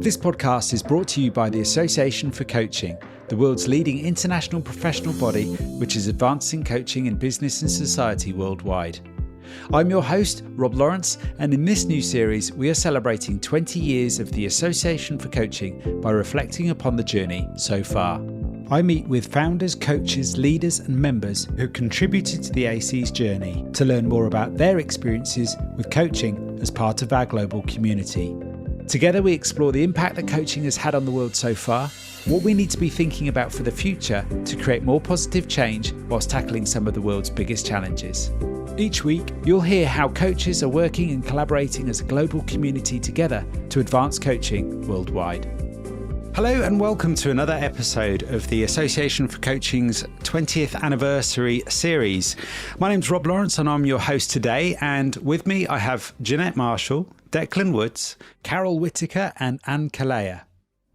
This podcast is brought to you by the Association for Coaching, the world's leading international professional body which is advancing coaching in business and society worldwide. I'm your host, Rob Lawrence, and in this new series we are celebrating 20 years of the Association for Coaching by reflecting upon the journey so far. I meet with founders, coaches, leaders and members who contributed to the AC's journey to learn more about their experiences with coaching as part of our global community. Together we explore the impact that coaching has had on the world so far, what we need to be thinking about for the future to create more positive change whilst tackling some of the world's biggest challenges. Each week, you'll hear how coaches are working and collaborating as a global community together to advance coaching worldwide. Hello and welcome to another episode of the Association for Coaching's 20th anniversary series. My name's Rob Lawrence and I'm your host today, and with me I have Jeannette Marshall, Declan Woods, Whitaker and Anne Calleja.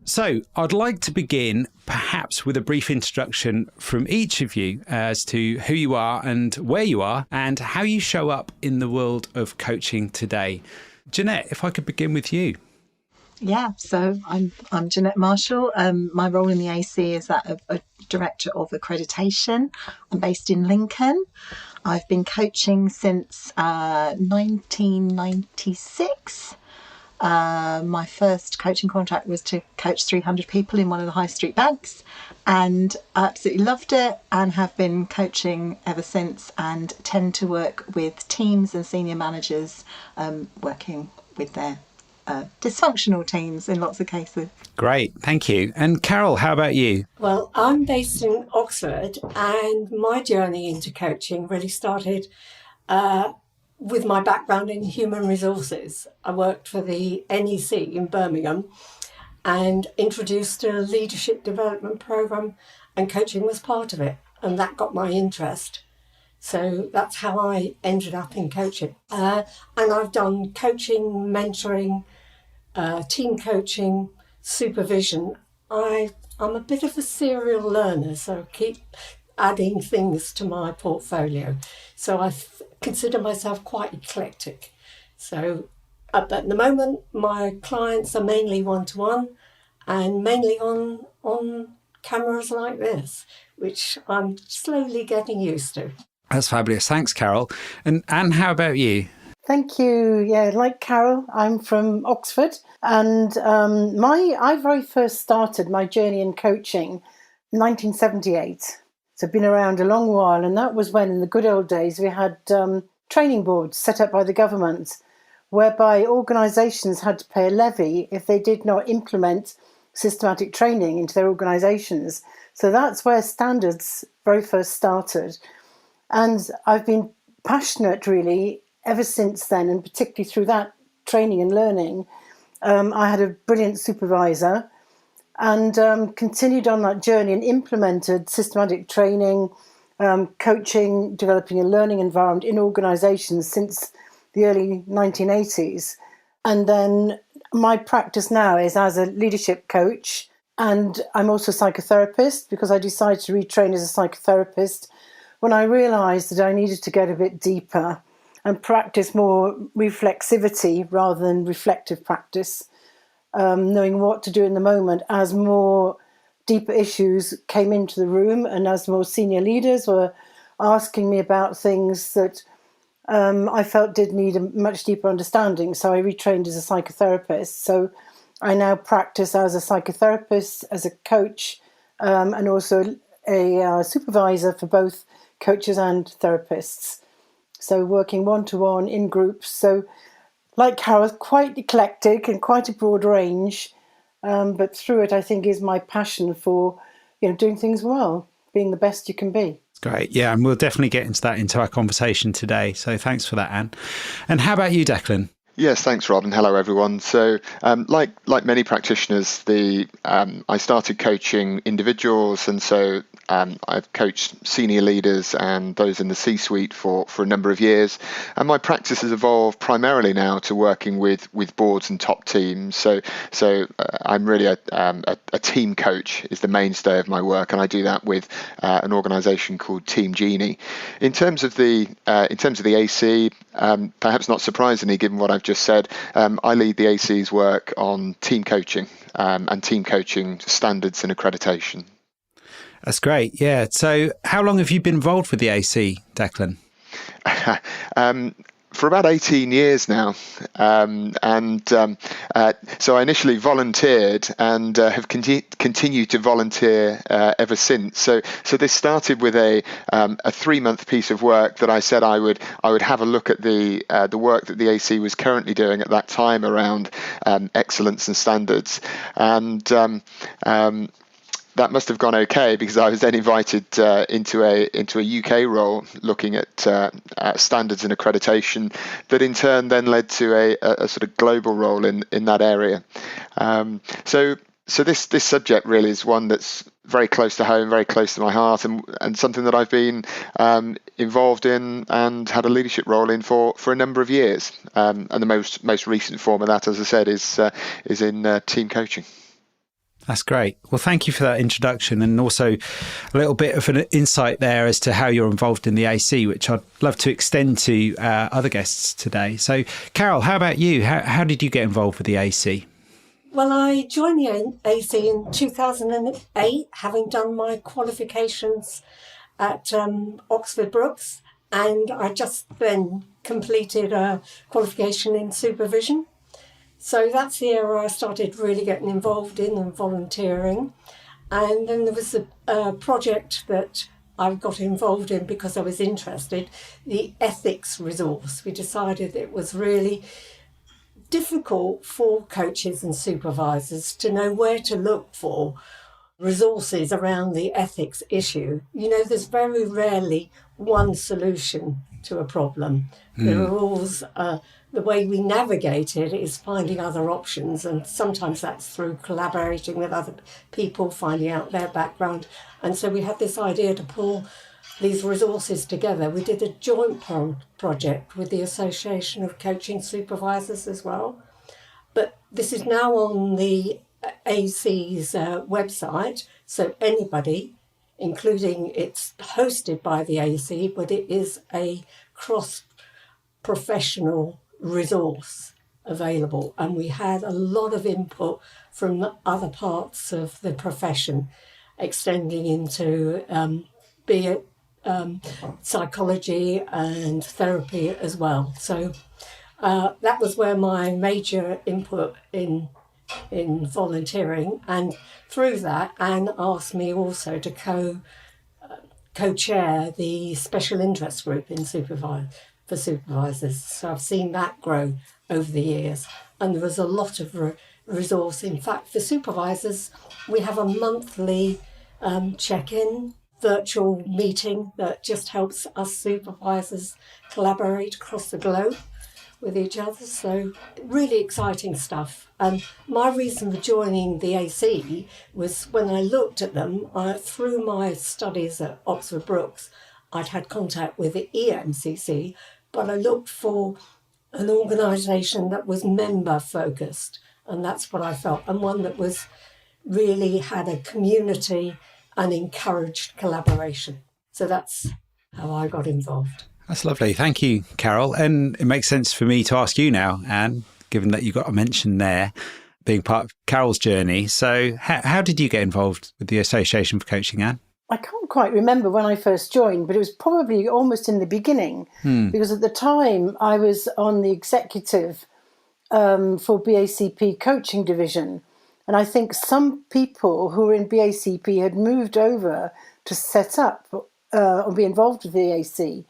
So I'd like to begin perhaps with a brief introduction from each of you as to who you are and where you are and how you show up in the world of coaching today. Jeannette, if I could begin with you. Yeah, so I'm Jeannette Marshall. My role in the AC is that of a Director of Accreditation. I'm based in Lincoln. I've been coaching since 1996. My first coaching contract was to coach 300 people in one of the high street banks, and I absolutely loved it and have been coaching ever since, and tend to work with teams and senior managers working with their dysfunctional teams in lots of cases. Great, thank you. And Carol, how about you? Well, I'm based in Oxford, and my journey into coaching really started with my background in human resources. I worked for the NEC in Birmingham and introduced a leadership development programme, and coaching was part of it, and that got my interest. So that's how I ended up in coaching. And I've done coaching, mentoring, team coaching, supervision. I'm a bit of a serial learner, so I keep adding things to my portfolio. So I consider myself quite eclectic. So at the moment, my clients are mainly one-to-one and mainly on cameras like this, which I'm slowly getting used to. That's fabulous. Thanks, Carol. And Anne, how about you? Thank you. Yeah, like Carol, I'm from Oxford, and I very first started my journey in coaching in 1978. So I've been around a long while, and that was when, in the good old days, we had training boards set up by the government, whereby organisations had to pay a levy if they did not implement systematic training into their organisations. So that's where standards very first started. And I've been passionate, really, ever since then, and particularly through that training and learning. I had a brilliant supervisor and continued on that journey and implemented systematic training, coaching, developing a learning environment in organisations since the early 1980s. And then my practice now is as a leadership coach, and I'm also a psychotherapist, because I decided to retrain as a psychotherapist when I realised that I needed to get a bit deeper and practice more reflexivity rather than reflective practice, knowing what to do in the moment as more deeper issues came into the room and as more senior leaders were asking me about things that I felt did need a much deeper understanding. So I retrained as a psychotherapist. So I now practice as a psychotherapist, as a coach, and also a supervisor for both coaches and therapists. So working one-to-one in groups. So like Carol, quite eclectic and quite a broad range. But through it, I think, is my passion for, doing things well, being the best you can be. Great. Yeah, and we'll definitely get into our conversation today. So thanks for that, Anne. And how about you, Declan? Yes, thanks, Rob, and hello, everyone. So, like many practitioners, I started coaching individuals, and so I've coached senior leaders and those in the C-suite for a number of years, and my practice has evolved primarily now to working with boards and top teams. So I'm really a team coach is the mainstay of my work, and I do that with an organisation called Team Genie. In terms of the AC, perhaps not surprisingly, given what I've just said, I lead the AC's work on team coaching and team coaching standards and accreditation. That's great. Yeah. So how long have you been involved with the AC, Declan? For about 18 years now. So I initially volunteered and have continued to volunteer ever since. So this started with a 3-month piece of work that I said I would have a look at the work that the AC was currently doing at that time around excellence and standards. And that must have gone okay, because I was then invited into a UK role looking at standards and accreditation that in turn then led to a sort of global role in that area. So this subject really is one that's very close to home, very close to my heart, and something that I've been involved in and had a leadership role in for a number of years. And the most recent form of that, as I said, is in team coaching. That's great. Well, thank you for that introduction, and also a little bit of an insight there as to how you're involved in the AC, which I'd love to extend to other guests today. So, Carol, how about you? How did you get involved with the AC? Well, I joined the AC in 2008, having done my qualifications at Oxford Brookes, and I just then completed a qualification in supervision. So that's the era I started really getting involved in and volunteering. And then there was a project that I got involved in because I was interested, the ethics resource. We decided it was really difficult for coaches and supervisors to know where to look for resources around the ethics issue. You know, there's very rarely one solution to a problem. There are always the way we navigate it is finding other options, and sometimes that's through collaborating with other people, finding out their background. And so we had this idea to pull these resources together. We did a joint project with the Association of Coaching Supervisors as well. But this is now on the AC's website, so anybody, including it's hosted by the AC, but it is a cross-professional resource available, and we had a lot of input from other parts of the profession, extending into be it psychology and therapy as well. So that was where my major input in volunteering, and through that Anne asked me also to co-chair the special interest group in for supervisors. So I've seen that grow over the years, and there was a lot of resource. In fact, for supervisors, we have a monthly check-in virtual meeting that just helps us supervisors collaborate across the globe with each other. So really exciting stuff. And my reason for joining the AC was when I looked at them, through my studies at Oxford Brookes, I'd had contact with the EMCC, but I looked for an organisation that was member focused, and that's what I felt, and one that was really had a community and encouraged collaboration. So that's how I got involved. That's lovely. Thank you, Carol. And it makes sense for me to ask you now, Anne, given that you got a mention there, being part of Carol's journey. So how did you get involved with the Association for Coaching, Anne? I can't quite remember when I first joined, but it was probably almost in the beginning, because at the time I was on the executive for BACP coaching division. And I think some people who were in BACP had moved over to set up or be involved with the AC.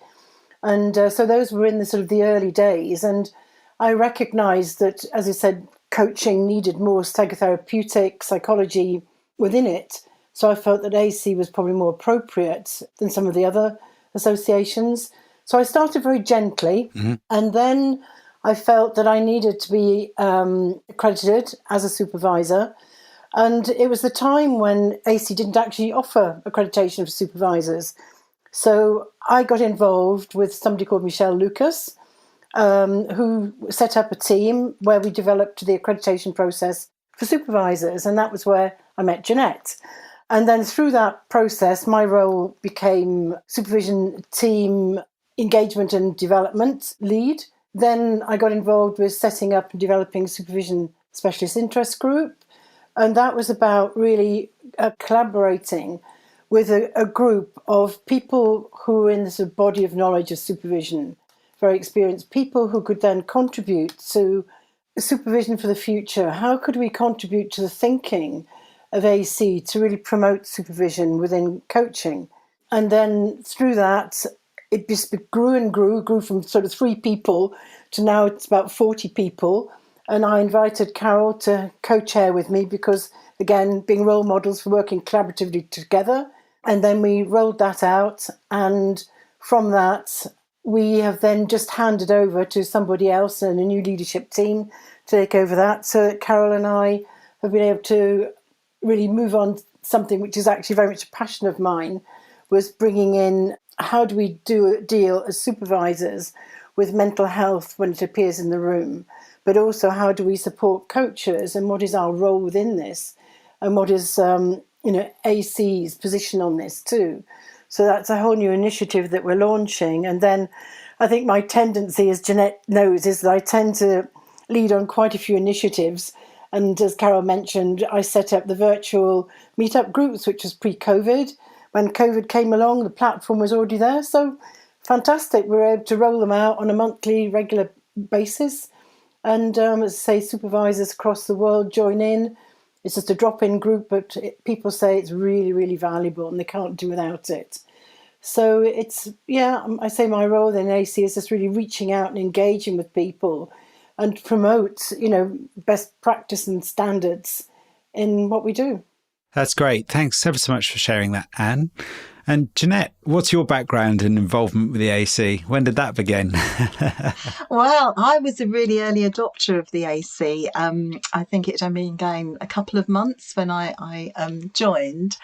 And so those were in the sort of the early days. And I recognised that, as I said, coaching needed more psychotherapeutic psychology within it. So I felt that AC was probably more appropriate than some of the other associations. So I started very gently, and then I felt that I needed to be accredited as a supervisor. And it was the time when AC didn't actually offer accreditation for supervisors. So I got involved with somebody called Michelle Lucas, who set up a team where we developed the accreditation process for supervisors. And that was where I met Jeannette. And then through that process, my role became supervision team engagement and development lead. Then I got involved with setting up and developing supervision specialist interest group. And that was about really collaborating with a group of people who were in this body of knowledge of supervision, very experienced people who could then contribute to supervision for the future. How could we contribute to the thinking of AC to really promote supervision within coaching? And then through that, it just grew and grew from sort of 3 people to now it's about 40 people. And I invited Carol to co-chair with me because, again, being role models for working collaboratively together. And then we rolled that out. And from that, we have then just handed over to somebody else and a new leadership team to take over that. So Carol and I have been able to really move on something which is actually very much a passion of mine, was bringing in how do we deal as supervisors with mental health when it appears in the room, but also how do we support coaches and what is our role within this and what is AC's position on this too. So that's a whole new initiative that we're launching. And then I think my tendency, as Jeannette knows, is that I tend to lead on quite a few initiatives. And as Carol mentioned, I set up the virtual meetup groups, which was pre-COVID. When COVID came along, the platform was already there. So fantastic. We were able to roll them out on a monthly, regular basis. And as I say, supervisors across the world join in. It's just a drop-in group, but people say it's really, really valuable and they can't do without it. So it's, I say my role in AC is just really reaching out and engaging with people and promote, best practice and standards in what we do. That's great. Thanks ever so much for sharing that, Anne. And Jeannette, what's your background and involvement with the AC? When did that begin? Well, I was a really early adopter of the AC. I think it had been going a couple of months when I joined.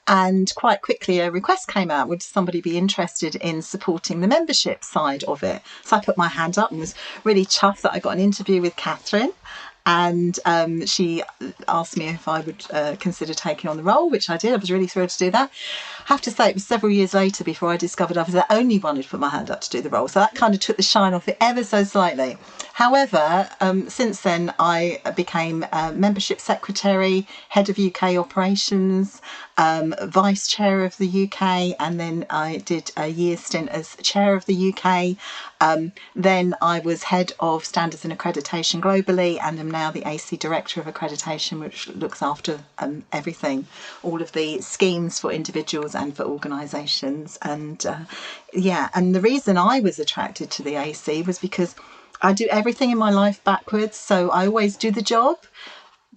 And quite quickly, a request came out, would somebody be interested in supporting the membership side of it? So I put my hand up and was really chuffed that I got an interview with Catherine. And she asked me if I would consider taking on the role, which I did. I was really thrilled to do that. I have to say, it was several years later before I discovered I was the only one who'd put my hand up to do the role. So that kind of took the shine off it ever so slightly. However, since then, I became membership secretary, head of UK operations, vice chair of the UK, and then I did a year's stint as chair of the UK. Then I was head of standards and accreditation globally, and am now the AC director of accreditation, which looks after everything, all of the schemes for individuals and for organisations. And and the reason I was attracted to the AC was because I do everything in my life backwards. So I always do the job,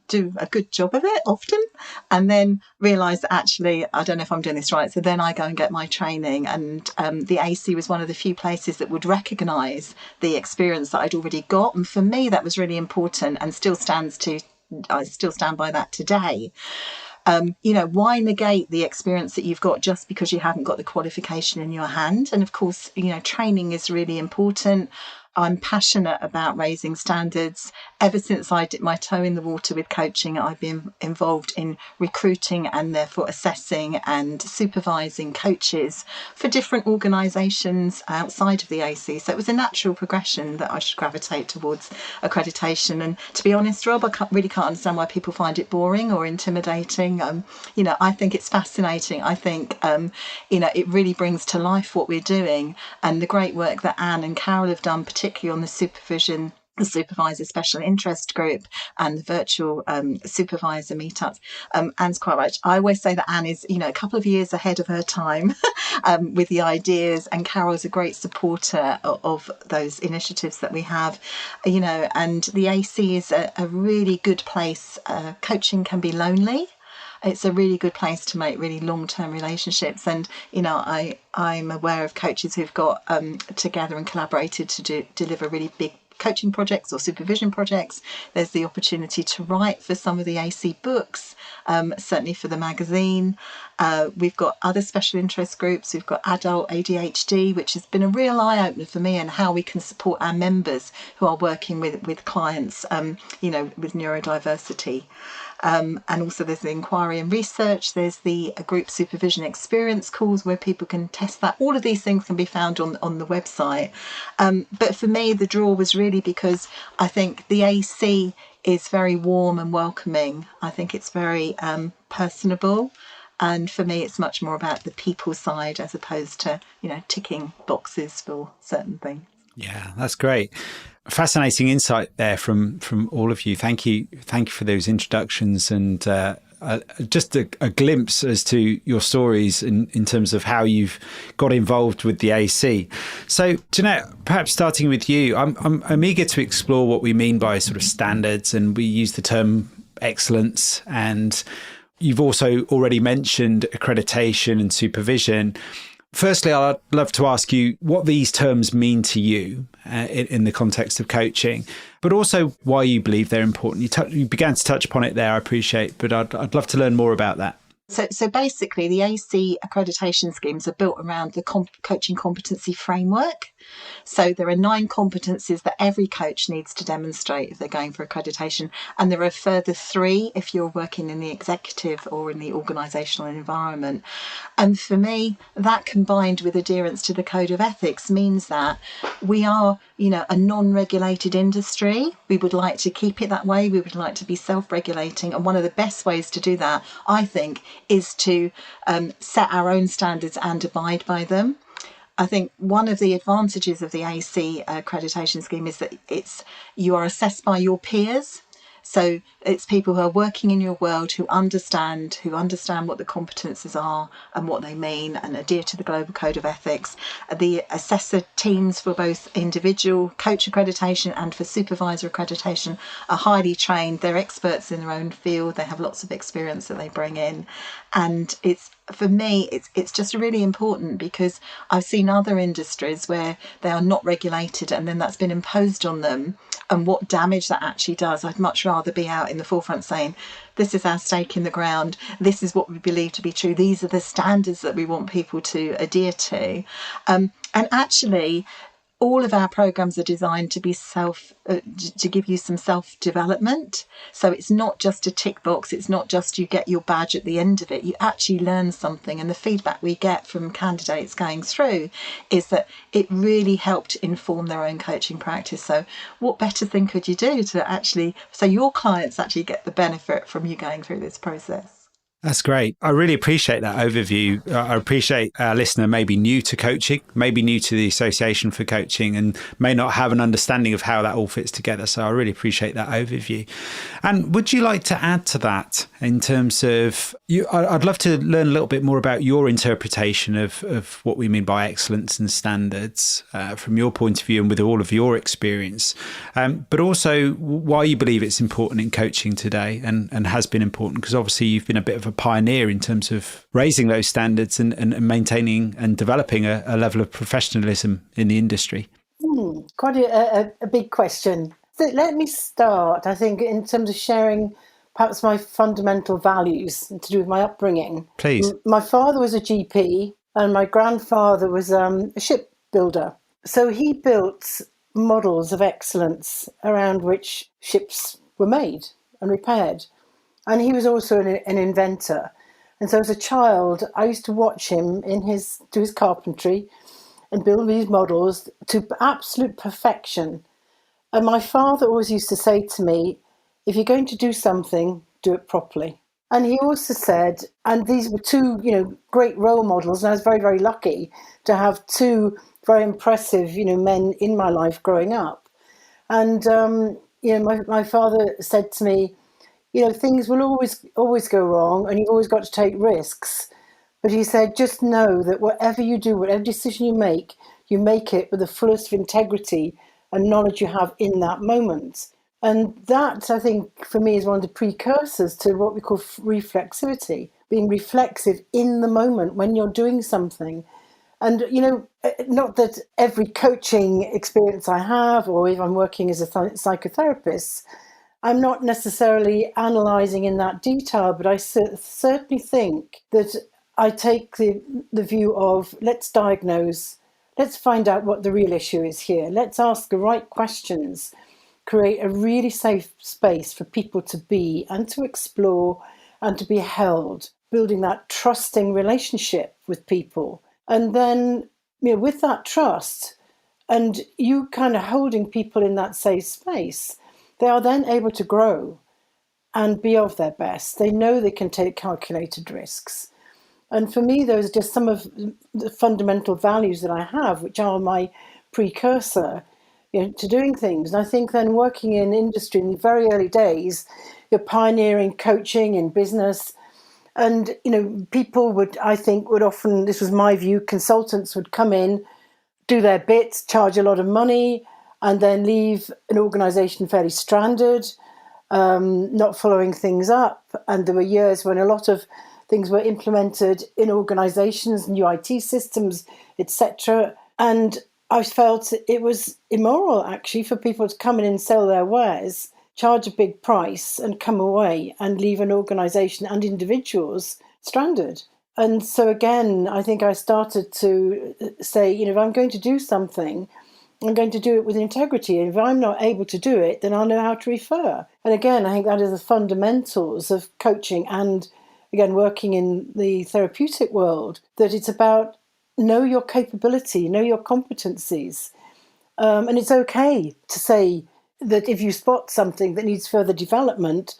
do a good job of it often, and then realise that actually I don't know if I'm doing this right. So then I go and get my training, and the AC was one of the few places that would recognise the experience that I'd already got. And for me, that was really important and I still stand by that today. Why negate the experience that you've got just because you haven't got the qualification in your hand? And of course, training is really important. I'm passionate about raising standards. Ever since I dipped my toe in the water with coaching, I've been involved in recruiting and therefore assessing and supervising coaches for different organisations outside of the AC. So it was a natural progression that I should gravitate towards accreditation. And to be honest, Rob, I really can't understand why people find it boring or intimidating. I think it's fascinating. I think, it really brings to life what we're doing and the great work that Anne and Carol have done, particularly on the supervisor special interest group and the virtual supervisor meetups. Anne's quite right. I always say that Anne is, a couple of years ahead of her time with the ideas, and Carol's a great supporter of those initiatives that we have, and the AC is a really good place. Coaching can be lonely. It's a really good place to make really long-term relationships. And, I'm aware of coaches who've got together and collaborated to deliver really big coaching projects or supervision projects. There's the opportunity to write for some of the AC books, certainly for the magazine. We've got other special interest groups. We've got adult ADHD, which has been a real eye-opener for me, and how we can support our members who are working with clients, with neurodiversity. And also there's the inquiry and research. There's the group supervision experience calls where people can test that. All of these things can be found on the website. But for me, the draw was really because I think the AC is very warm and welcoming. I think it's very personable. And for me, it's much more about the people side as opposed to, ticking boxes for certain things. Yeah, that's great. Fascinating insight there from all of you. Thank you for those introductions and just a glimpse as to your stories in terms of how you've got involved with the AC. So, Jeannette, perhaps starting with you, I'm eager to explore what we mean by sort of standards, and we use the term excellence, and you've also already mentioned accreditation and supervision. Firstly, I'd love to ask you what these terms mean to you in the context of coaching, but also why you believe they're important. You began to touch upon it there, I appreciate, but I'd love to learn more about that. So basically, the AC accreditation schemes are built around the coaching competency framework. So there are 9 competencies that every coach needs to demonstrate if they're going for accreditation. And there are a further 3 if you're working in the executive or in the organisational environment. And for me, that combined with adherence to the code of ethics means that we are, a non-regulated industry. We would like to keep it that way. We would like to be self-regulating. And one of the best ways to do that, I think, is to set our own standards and abide by them. I think one of the advantages of the AC accreditation scheme is that you are assessed by your peers. So it's people who are working in your world who understand what the competences are and what they mean and adhere to the global code of ethics. The assessor teams for both individual coach accreditation and for supervisor accreditation are highly trained. They're experts in their own field. They have lots of experience that they bring in. And for me, it's just really important because I've seen other industries where they are not regulated and then that's been imposed on them, and what damage that actually does. I'd much rather be out in the forefront saying, this is our stake in the ground, this is what we believe to be true, these are the standards that we want people to adhere to. And actually, all of our programs are designed to be to give you some self-development. So it's not just a tick box. It's not just you get your badge at the end of it. You actually learn something. And the feedback we get from candidates going through is that it really helped inform their own coaching practice. So what better thing could you do so your clients actually get the benefit from you going through this process? That's great. I really appreciate that overview. I appreciate our listener may be new to coaching, maybe new to the Association for Coaching, and may not have an understanding of how that all fits together. So I really appreciate that overview. And would you like to add to that in terms of, I'd love to learn a little bit more about your interpretation of what we mean by excellence and standards from your point of view and with all of your experience, but also why you believe it's important in coaching today and has been important, because obviously you've been a bit of a pioneer in terms of raising those standards and maintaining and developing a level of professionalism in the industry. Quite a big question. So let me start, I think, in terms of sharing perhaps my fundamental values to do with my upbringing. Please. My father was a GP and my grandfather was a shipbuilder. So he built models of excellence around which ships were made and repaired. And he was also an inventor. And so as a child, I used to watch him do his carpentry and build these models to absolute perfection. And my father always used to say to me, if you're going to do something, do it properly. And he also said, and these were 2, great role models. And I was very, very lucky to have 2 very impressive, men in my life growing up. And, my father said to me, things will always go wrong and you've always got to take risks. But he said, just know that whatever you do, whatever decision you make it with the fullest of integrity and knowledge you have in that moment. And that, I think, for me is one of the precursors to what we call reflexivity, being reflexive in the moment when you're doing something. And, not that every coaching experience I have, or if I'm working as a psychotherapist, I'm not necessarily analysing in that detail, but I certainly think that I take the view of, let's diagnose, let's find out what the real issue is here. Let's ask the right questions, create a really safe space for people to be and to explore and to be held, building that trusting relationship with people. And then, with that trust and you kind of holding people in that safe space, they are then able to grow and be of their best. They know they can take calculated risks. And for me, those are just some of the fundamental values that I have, which are my precursor to doing things. And I think then working in industry in the very early days, you're pioneering coaching in business. And, people would often, this was my view, consultants would come in, do their bits, charge a lot of money, and then leave an organisation fairly stranded, not following things up. And there were years when a lot of things were implemented in organisations, new IT systems, etc. And I felt it was immoral, actually, for people to come in and sell their wares, charge a big price and come away and leave an organisation and individuals stranded. And so again, I think I started to say, if I'm going to do something, I'm going to do it with integrity. And if I'm not able to do it, then I'll know how to refer. And again, I think that is the fundamentals of coaching and, again, working in the therapeutic world, that it's about know your capability, know your competencies. And it's okay to say that if you spot something that needs further development,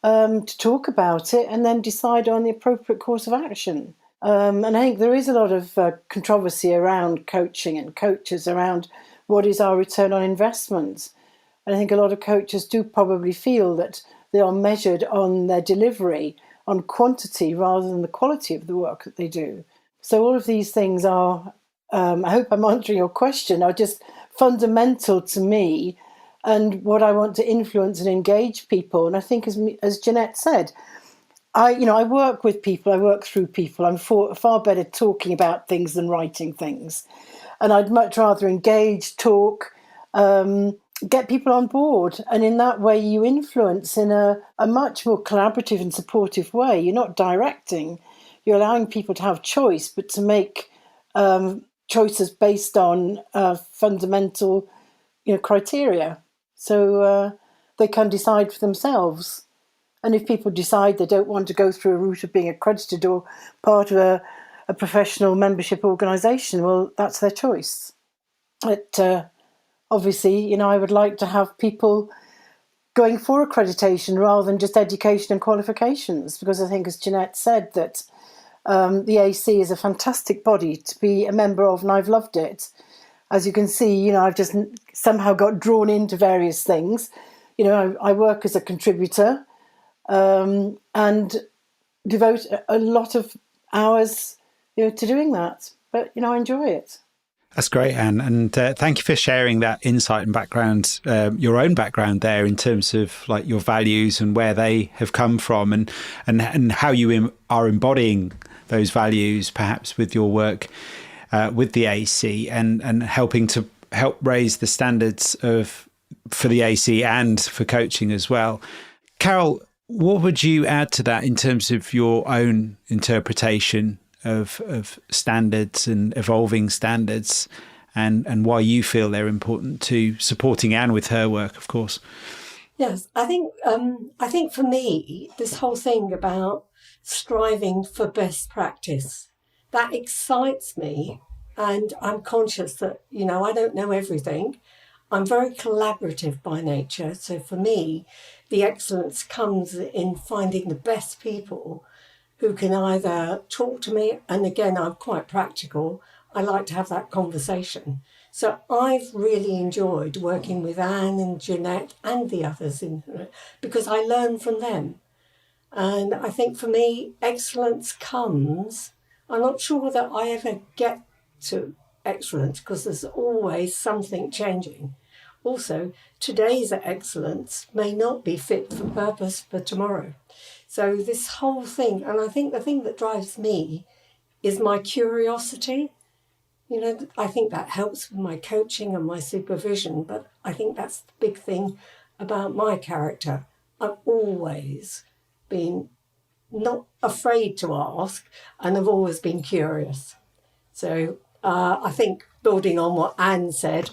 to talk about it and then decide on the appropriate course of action. And I think there is a lot of controversy around coaching and coaches around what is our return on investment. And I think a lot of coaches do probably feel that they are measured on their delivery, on quantity rather than the quality of the work that they do. So all of these things are, I hope I'm answering your question, are just fundamental to me and what I want to influence and engage people. And I think, as Jeannette said, I work with people, I work through people. I'm far better talking about things than writing things. And I'd much rather engage, talk, get people on board. And in that way, you influence in a much more collaborative and supportive way. You're not directing, you're allowing people to have choice, but to make choices based on fundamental criteria. So they can decide for themselves. And if people decide they don't want to go through a route of being accredited or part of a professional membership organisation, well, that's their choice. But obviously, I would like to have people going for accreditation rather than just education and qualifications, because I think, as Jeannette said, that the AC is a fantastic body to be a member of, and I've loved it. As you can see, I've just somehow got drawn into various things. I work as a contributor and devote a lot of hours, to doing that. But, I enjoy it. That's great, Anne. And thank you for sharing that insight and background, your own background there in terms of like your values and where they have come from and how you are embodying those values, perhaps with your work with the AC and helping to help raise the standards for the AC and for coaching as well. Carol, what would you add to that in terms of your own interpretation of standards and evolving standards and why you feel they're important to supporting Anne with her work, of course? Yes, I think for me, this whole thing about striving for best practice, that excites me. And I'm conscious that, I don't know everything. I'm very collaborative by nature. So for me, the excellence comes in finding the best people who can either talk to me, and again, I'm quite practical. I like to have that conversation. So I've really enjoyed working with Anne and Jeannette and the others because I learn from them. And I think for me, excellence comes. I'm not sure that I ever get to excellence because there's always something changing. Also, today's excellence may not be fit for purpose for tomorrow. So this whole thing, and I think the thing that drives me is my curiosity I think that helps with my coaching and my supervision, but I think that's the big thing about my character. I've always been not afraid to ask, and I've always been curious. So I think, building on what Anne said,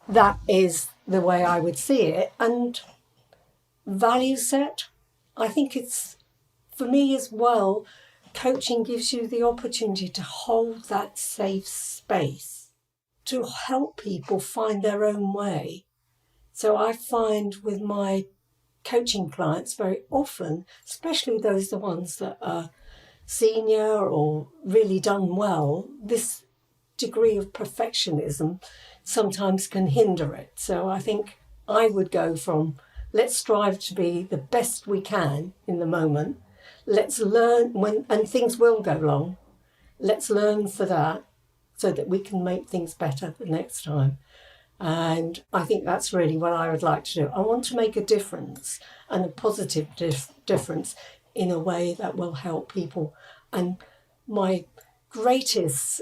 that is the way I would see it. And value set, I think it's, for me as well, coaching gives you the opportunity to hold that safe space, to help people find their own way. So I find with my coaching clients very often, especially the ones that are senior or really done well, this degree of perfectionism sometimes can hinder it. So I think I would go from, let's strive to be the best we can in the moment. Let's learn and things will go wrong. Let's learn for that so that we can make things better the next time. And I think that's really what I would like to do. I want to make a difference, and a positive difference, in a way that will help people. And my greatest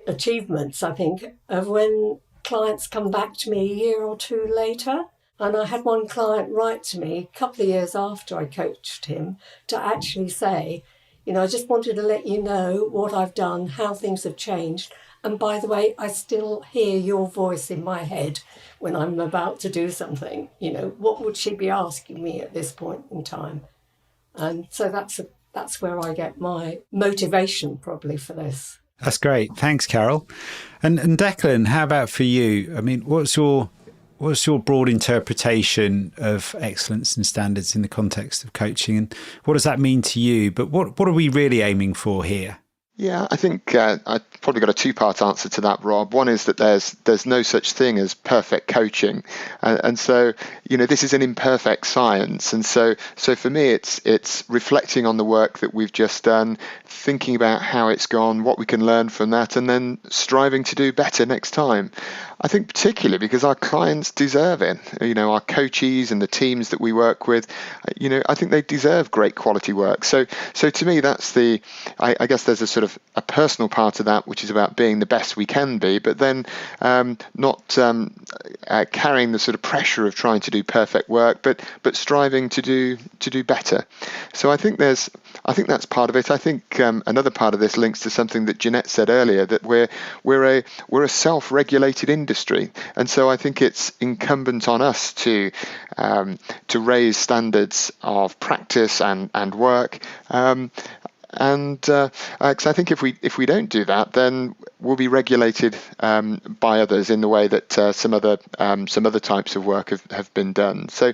achievements, I think, are when clients come back to me a year or two later. And I had one client write to me a couple of years after I coached him to actually say, I just wanted to let you know what I've done, how things have changed. And by the way, I still hear your voice in my head when I'm about to do something. What would she be asking me at this point in time? And so that's where I get my motivation probably for this. That's great. Thanks, Carol. And Declan, how about for you? I mean, what's your broad interpretation of excellence and standards in the context of coaching, and what does that mean to you? But what are we really aiming for here? Yeah, I think I've probably got a two-part answer to that, Rob. One is that there's no such thing as perfect coaching, and so this is an imperfect science. And so for me, it's reflecting on the work that we've just done, thinking about how it's gone, what we can learn from that, and then striving to do better next time. I think particularly because our clients deserve it. Our coachees and the teams that we work with, I think they deserve great quality work. So to me, that's I guess there's a sort of a personal part of that, which is about being the best we can be, but then not carrying the sort of pressure of trying to do perfect work, but striving to do better. So I think that's part of it. I think another part of this links to something that Jeannette said earlier, that we're a self-regulated industry, and so I think it's incumbent on us to raise standards of practice and work. Because I think if we don't do that, then we'll be regulated by others in the way that some other types of work have been done. So,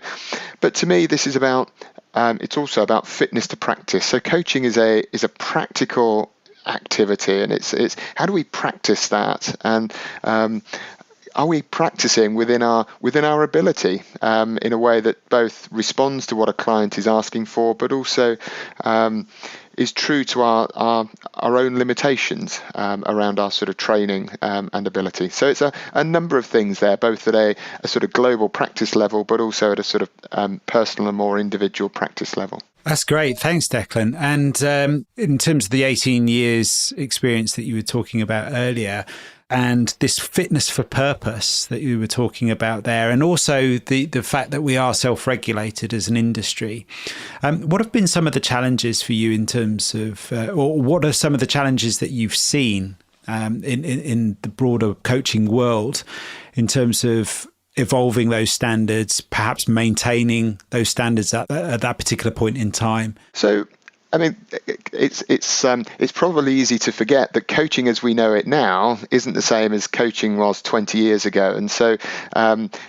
but to me, this is about it's also about fitness to practice. So coaching is a practical activity, and it's how do we practice that, and are we practicing within our ability in a way that both responds to what a client is asking for, but also is true to our own limitations around our sort of training and ability. So it's a number of things there, both at a sort of global practice level, but also at a sort of personal and more individual practice level. That's great. Thanks, Declan. And in terms of the 18 years experience that you were talking about earlier, and this fitness for purpose that you were talking about there, and also the fact that we are self-regulated as an industry. What have been some of the challenges for you in terms of, or what are some of the challenges that you've seen in the broader coaching world in terms of evolving those standards, perhaps maintaining those standards at that particular point in time? So, I mean, it's probably easy to forget that coaching as we know it now isn't the same as coaching was 20 years ago. And so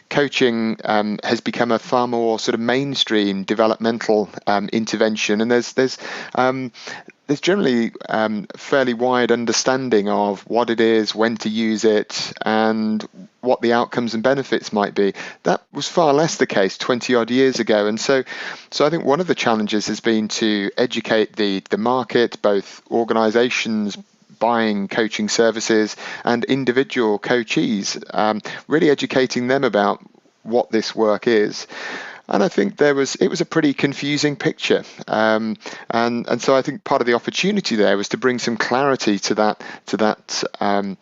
coaching has become a far more sort of mainstream developmental intervention. And there's generally fairly wide understanding of what it is, when to use it, and what the outcomes and benefits might be. That was far less the case 20 odd years ago. And so I think one of the challenges has been to educate the market, both organizations buying coaching services and individual coachees, really educating them about what this work is. And I think it was a pretty confusing picture. And so I think part of the opportunity there was to bring some clarity to that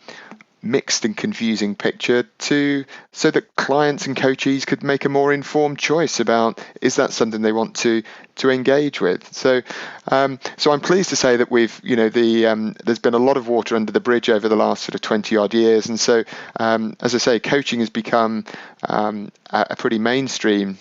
mixed and confusing picture, so that clients and coachees could make a more informed choice about, is that something they want to engage with. So I'm pleased to say that there's been a lot of water under the bridge over the last sort of 20 odd years, and so as I say, coaching has become a pretty mainstream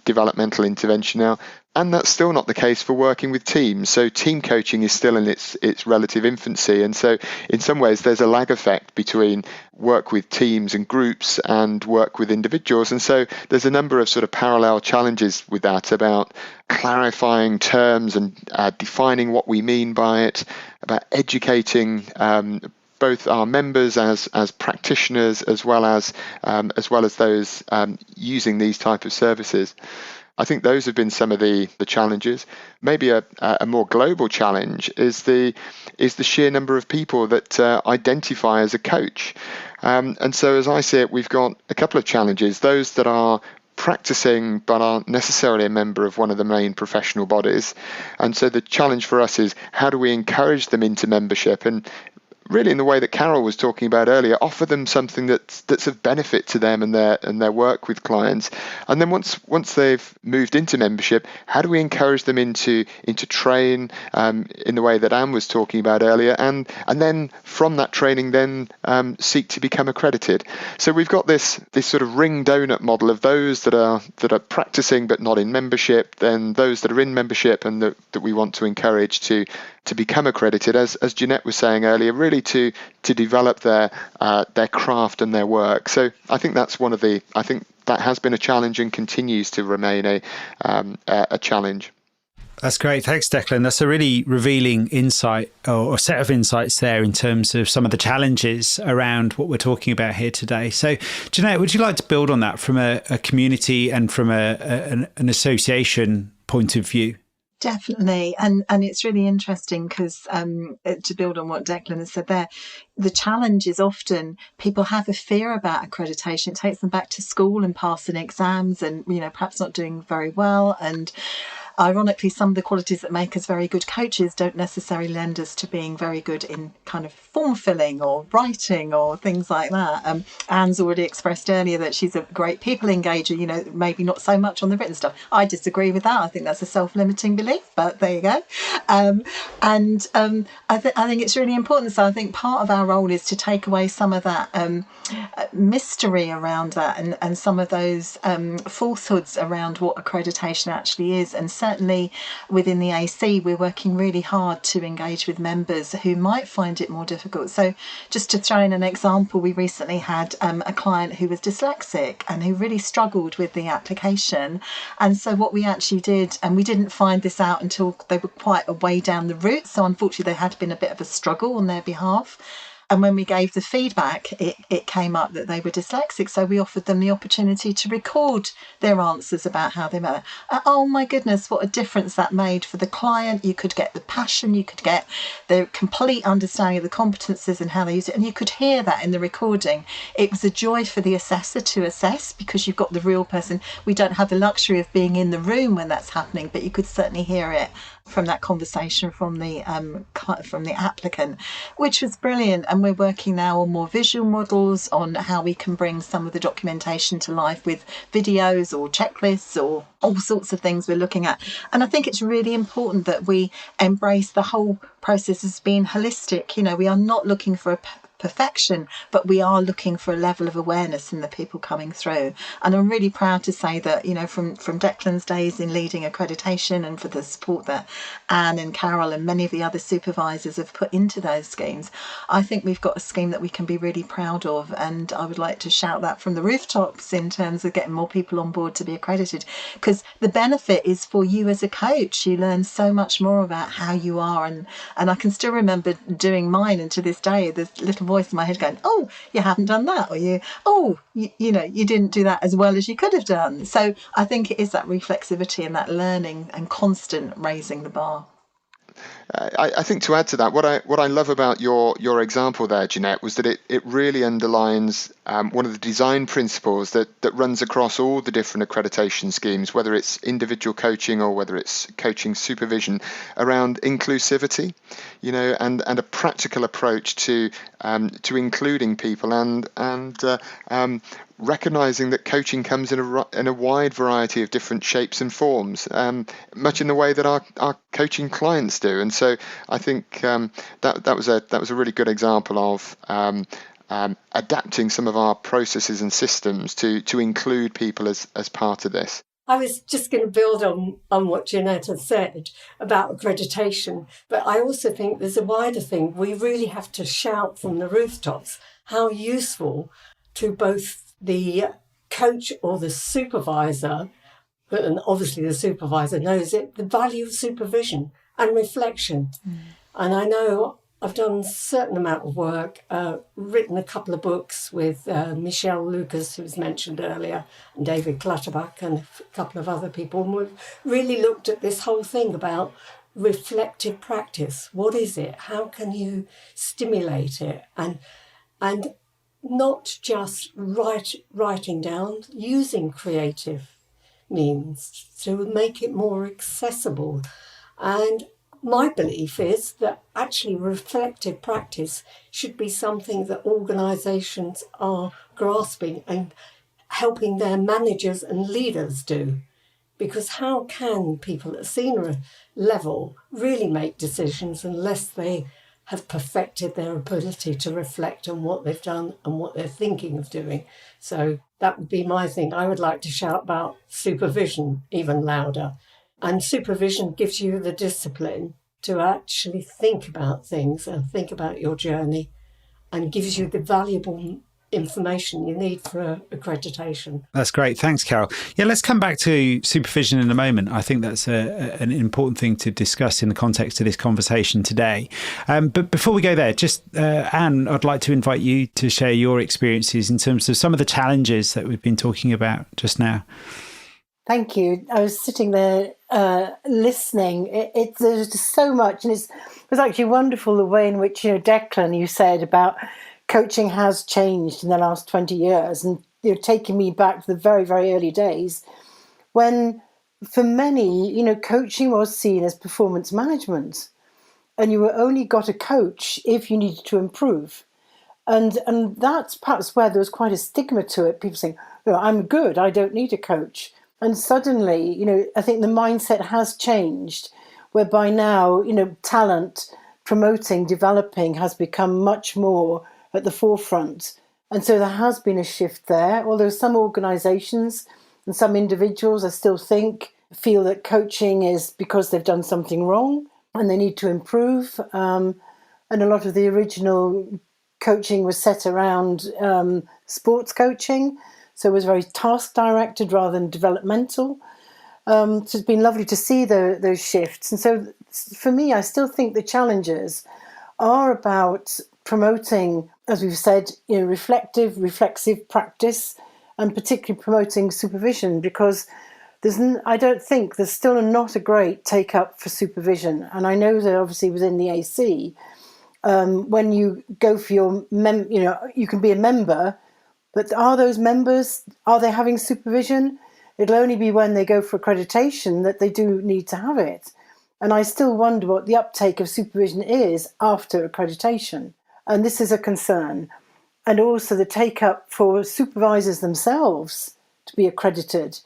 developmental intervention now. And that's still not the case for working with teams. So team coaching is still in its relative infancy. And so in some ways, there's a lag effect between work with teams and groups and work with individuals. And so there's a number of sort of parallel challenges with that, about clarifying terms and defining what we mean by it, about educating both our members as practitioners as well as those using these type of services. I think those have been some of the challenges. Maybe a more global challenge is the sheer number of people that identify as a coach. And so as I see it, we've got a couple of challenges. Those that are practicing but aren't necessarily a member of one of the main professional bodies. And so the challenge for us is, how do we encourage them into membership? And really, in the way that Carol was talking about earlier, offer them something that's of benefit to them and their work with clients. And then once they've moved into membership, how do we encourage them into train in the way that Anne was talking about earlier, and then from that training then seek to become accredited. So we've got this sort of ring donut model of those that are practicing but not in membership, then those that are in membership and that we want to encourage to become accredited, as Jeannette was saying earlier, really to develop their craft and their work. So I think that has been a challenge and continues to remain a challenge. That's great. Thanks, Declan. That's a really revealing insight, or a set of insights there, in terms of some of the challenges around what we're talking about here today. So, Jeannette, would you like to build on that from a community and from an association point of view? Definitely. And it's really interesting because to build on what Declan has said there, the challenge is often people have a fear about accreditation. It takes them back to school and passing exams and, perhaps not doing very well. And ironically, some of the qualities that make us very good coaches don't necessarily lend us to being very good in kind of form filling or writing or things like that. Anne's already expressed earlier that she's a great people engager, maybe not so much on the written stuff. I disagree with that. I think that's a self-limiting belief, but there you go. I think it's really important. So I think part of our role is to take away some of that mystery around that and some of those falsehoods around what accreditation actually is. And certainly within the AC, we're working really hard to engage with members who might find it more difficult. So just to throw in an example, we recently had a client who was dyslexic and who really struggled with the application. And so what we actually did, and we didn't find this out until they were quite a way down the route, so unfortunately there had been a bit of a struggle on their behalf. And when we gave the feedback, it came up that they were dyslexic. So we offered them the opportunity to record their answers about how they met. Oh my goodness, what a difference that made for the client. You could get the passion, you could get the complete understanding of the competencies and how they use it. And you could hear that in the recording. It was a joy for the assessor to assess because you've got the real person. We don't have the luxury of being in the room when that's happening, but you could certainly hear it from that conversation from the applicant, which was brilliant. And we're working now on more visual models on how we can bring some of the documentation to life with videos or checklists or all sorts of things we're looking at. And I think it's really important that we embrace the whole process as being holistic. We are not looking for a perfection, but we are looking for a level of awareness in the people coming through. And I'm really proud to say that, from Declan's days in leading accreditation and for the support that Anne and Carol and many of the other supervisors have put into those schemes, I think we've got a scheme that we can be really proud of. And I would like to shout that from the rooftops in terms of getting more people on board to be accredited, because the benefit is for you as a coach. You learn so much more about how you are. And I can still remember doing mine, and to this day, there's little voice in my head going, oh, you haven't done that, or you didn't do that as well as you could have done. So I think it is that reflexivity and that learning and constant raising the bar. I think to add to that, what I love about your example there, Jeannette, was that it really underlines one of the design principles that runs across all the different accreditation schemes, whether it's individual coaching or whether it's coaching supervision, around inclusivity, and a practical approach to including people and recognizing that coaching comes in a wide variety of different shapes and forms, much in the way that our coaching clients do. And so I think that was a really good example of adapting some of our processes and systems to include people as part of this. I was just going to build on what Jeannette has said about accreditation, but I also think there's a wider thing. We really have to shout from the rooftops how useful to both the coach or the supervisor, and obviously the supervisor knows it, the value of supervision and reflection. And I know I've done a certain amount of work, written a couple of books with Michelle Lucas, who was mentioned earlier, and David Clutterbuck and a couple of other people. And we've really looked at this whole thing about reflective practice. What is it? How can you stimulate it? And not just writing down, using creative means to make it more accessible. And my belief is that actually reflective practice should be something that organisations are grasping and helping their managers and leaders do. Because how can people at a senior level really make decisions unless they have perfected their ability to reflect on what they've done and what they're thinking of doing? So that would be my thing. I would like to shout about supervision even louder. And supervision gives you the discipline to actually think about things and think about your journey, and gives you the valuable information you need for accreditation. That's great. Thanks, Carol. Yeah, let's come back to supervision in a moment. I think that's an important thing to discuss in the context of this conversation today. But before we go there, just Anne, I'd like to invite you to share your experiences in terms of some of the challenges that we've been talking about just now. Thank you. I was sitting there listening. There's just so much, and it was actually wonderful the way in which, Declan, you said about coaching has changed in the last 20 years, and you're taking me back to the very, very early days when, for many, coaching was seen as performance management, and you only got a coach if you needed to improve. And that's perhaps where there was quite a stigma to it. People saying, I'm good, I don't need a coach. And suddenly, I think the mindset has changed, whereby now, talent, promoting, developing has become much more at the forefront. And so there has been a shift there, although some organisations and some individuals I still feel that coaching is because they've done something wrong and they need to improve. And a lot of the original coaching was set around sports coaching, so it was very task-directed rather than developmental. So it's been lovely to see those shifts. And so for me, I still think the challenges are about promoting, as we've said, reflexive practice, and particularly promoting supervision, because I don't think there's still not a great take-up for supervision. And I know that obviously within the AC, when you go for your, you can be a member, but are those members, are they having supervision? It'll only be when they go for accreditation that they do need to have it. And I still wonder what the uptake of supervision is after accreditation. And this is a concern. And also the take-up for supervisors themselves to be accredited.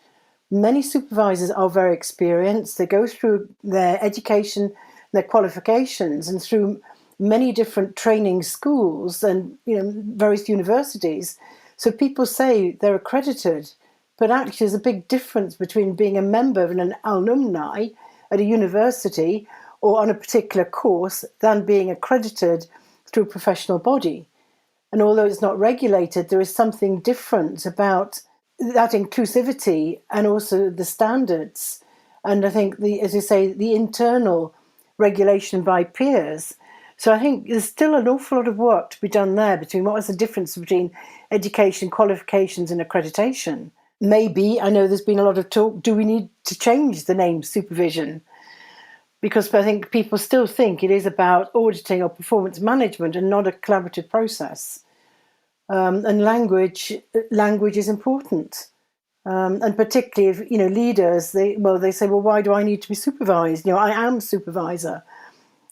Many supervisors are very experienced. They go through their education, their qualifications, and through many different training schools and various universities. So people say they're accredited, but actually there's a big difference between being a member of an alumni at a university or on a particular course than being accredited through a professional body. And although it's not regulated, there is something different about that inclusivity and also the standards. And I think, as you say, the internal regulation by peers. So I think there's still an awful lot of work to be done there between what is the difference between education, qualifications and accreditation. Maybe, I know there's been a lot of talk, do we need to change the name supervision? because I think people still think it is about auditing or performance management and not a collaborative process. And language is important. And particularly if, leaders, they say, well, why do I need to be supervised? I am supervisor.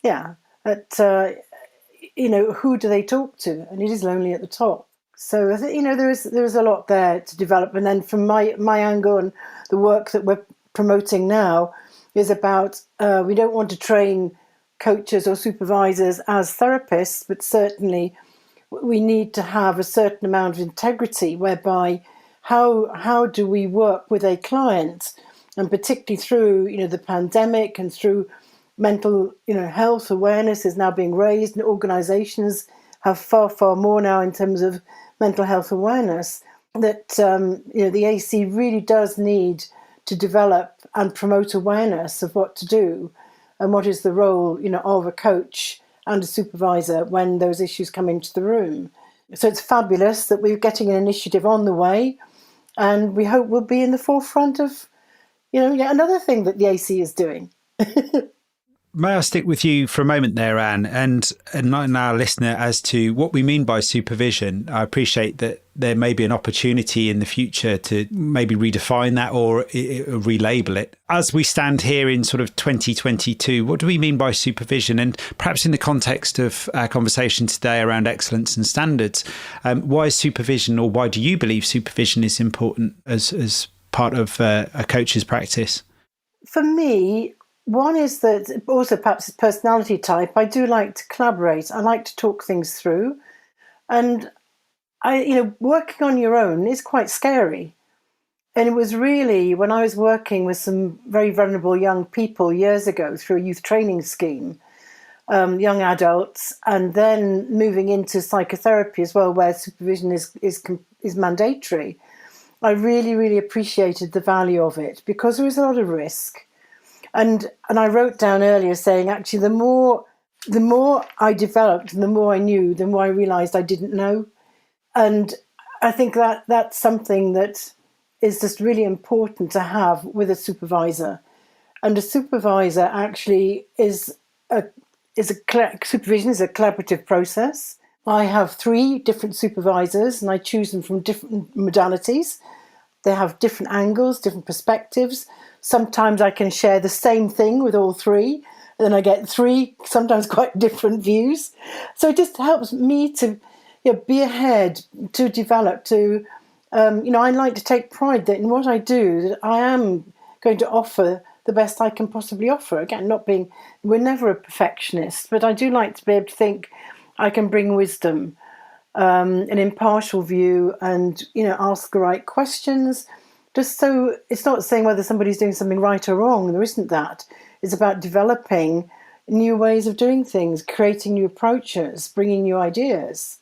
Yeah. But, who do they talk to? And it is lonely at the top. So, there is a lot there to develop. And then from my angle and the work that we're promoting now is about, we don't want to train coaches or supervisors as therapists, but certainly we need to have a certain amount of integrity whereby how do we work with a client, and particularly through the pandemic and through mental health awareness is now being raised, and organisations have far more now in terms of mental health awareness, that the AC really does need to develop and promote awareness of what to do and what is the role of a coach and a supervisor when those issues come into the room. So it's fabulous that we're getting an initiative on the way, and we hope we'll be in the forefront of yet another thing that the AC is doing. May I stick with you for a moment there, Anne, and enlighten our listener as to what we mean by supervision? I appreciate that there may be an opportunity in the future to maybe redefine that or relabel it. As we stand here in sort of 2022, what do we mean by supervision? And perhaps in the context of our conversation today around excellence and standards, why is supervision, or why do you believe supervision is important as part of a coach's practice? For me, one is that also perhaps personality type. I do like to collaborate. I like to talk things through. And working on your own is quite scary. And it was really when I was working with some very vulnerable young people years ago through a youth training scheme, young adults, and then moving into psychotherapy as well, where supervision is mandatory. I really, really appreciated the value of it because there was a lot of risk. And I wrote down earlier saying, actually, the more I developed and the more I knew, the more I realised I didn't know. And I think that's something that is just really important to have with a supervisor. And a supervisor actually supervision is a collaborative process. I have 3 different supervisors, and I choose them from different modalities. They have different angles, different perspectives. Sometimes I can share the same thing with all 3, and then I get 3 sometimes quite different views. So it just helps me to be ahead, to develop, to, I like to take pride that in what I do, that I am going to offer the best I can possibly offer. Again, we're never a perfectionist, but I do like to be able to think I can bring wisdom, an impartial view, and, ask the right questions. Just so it's not saying whether somebody's doing something right or wrong. There isn't that. It's about developing new ways of doing things, creating new approaches, bringing new ideas.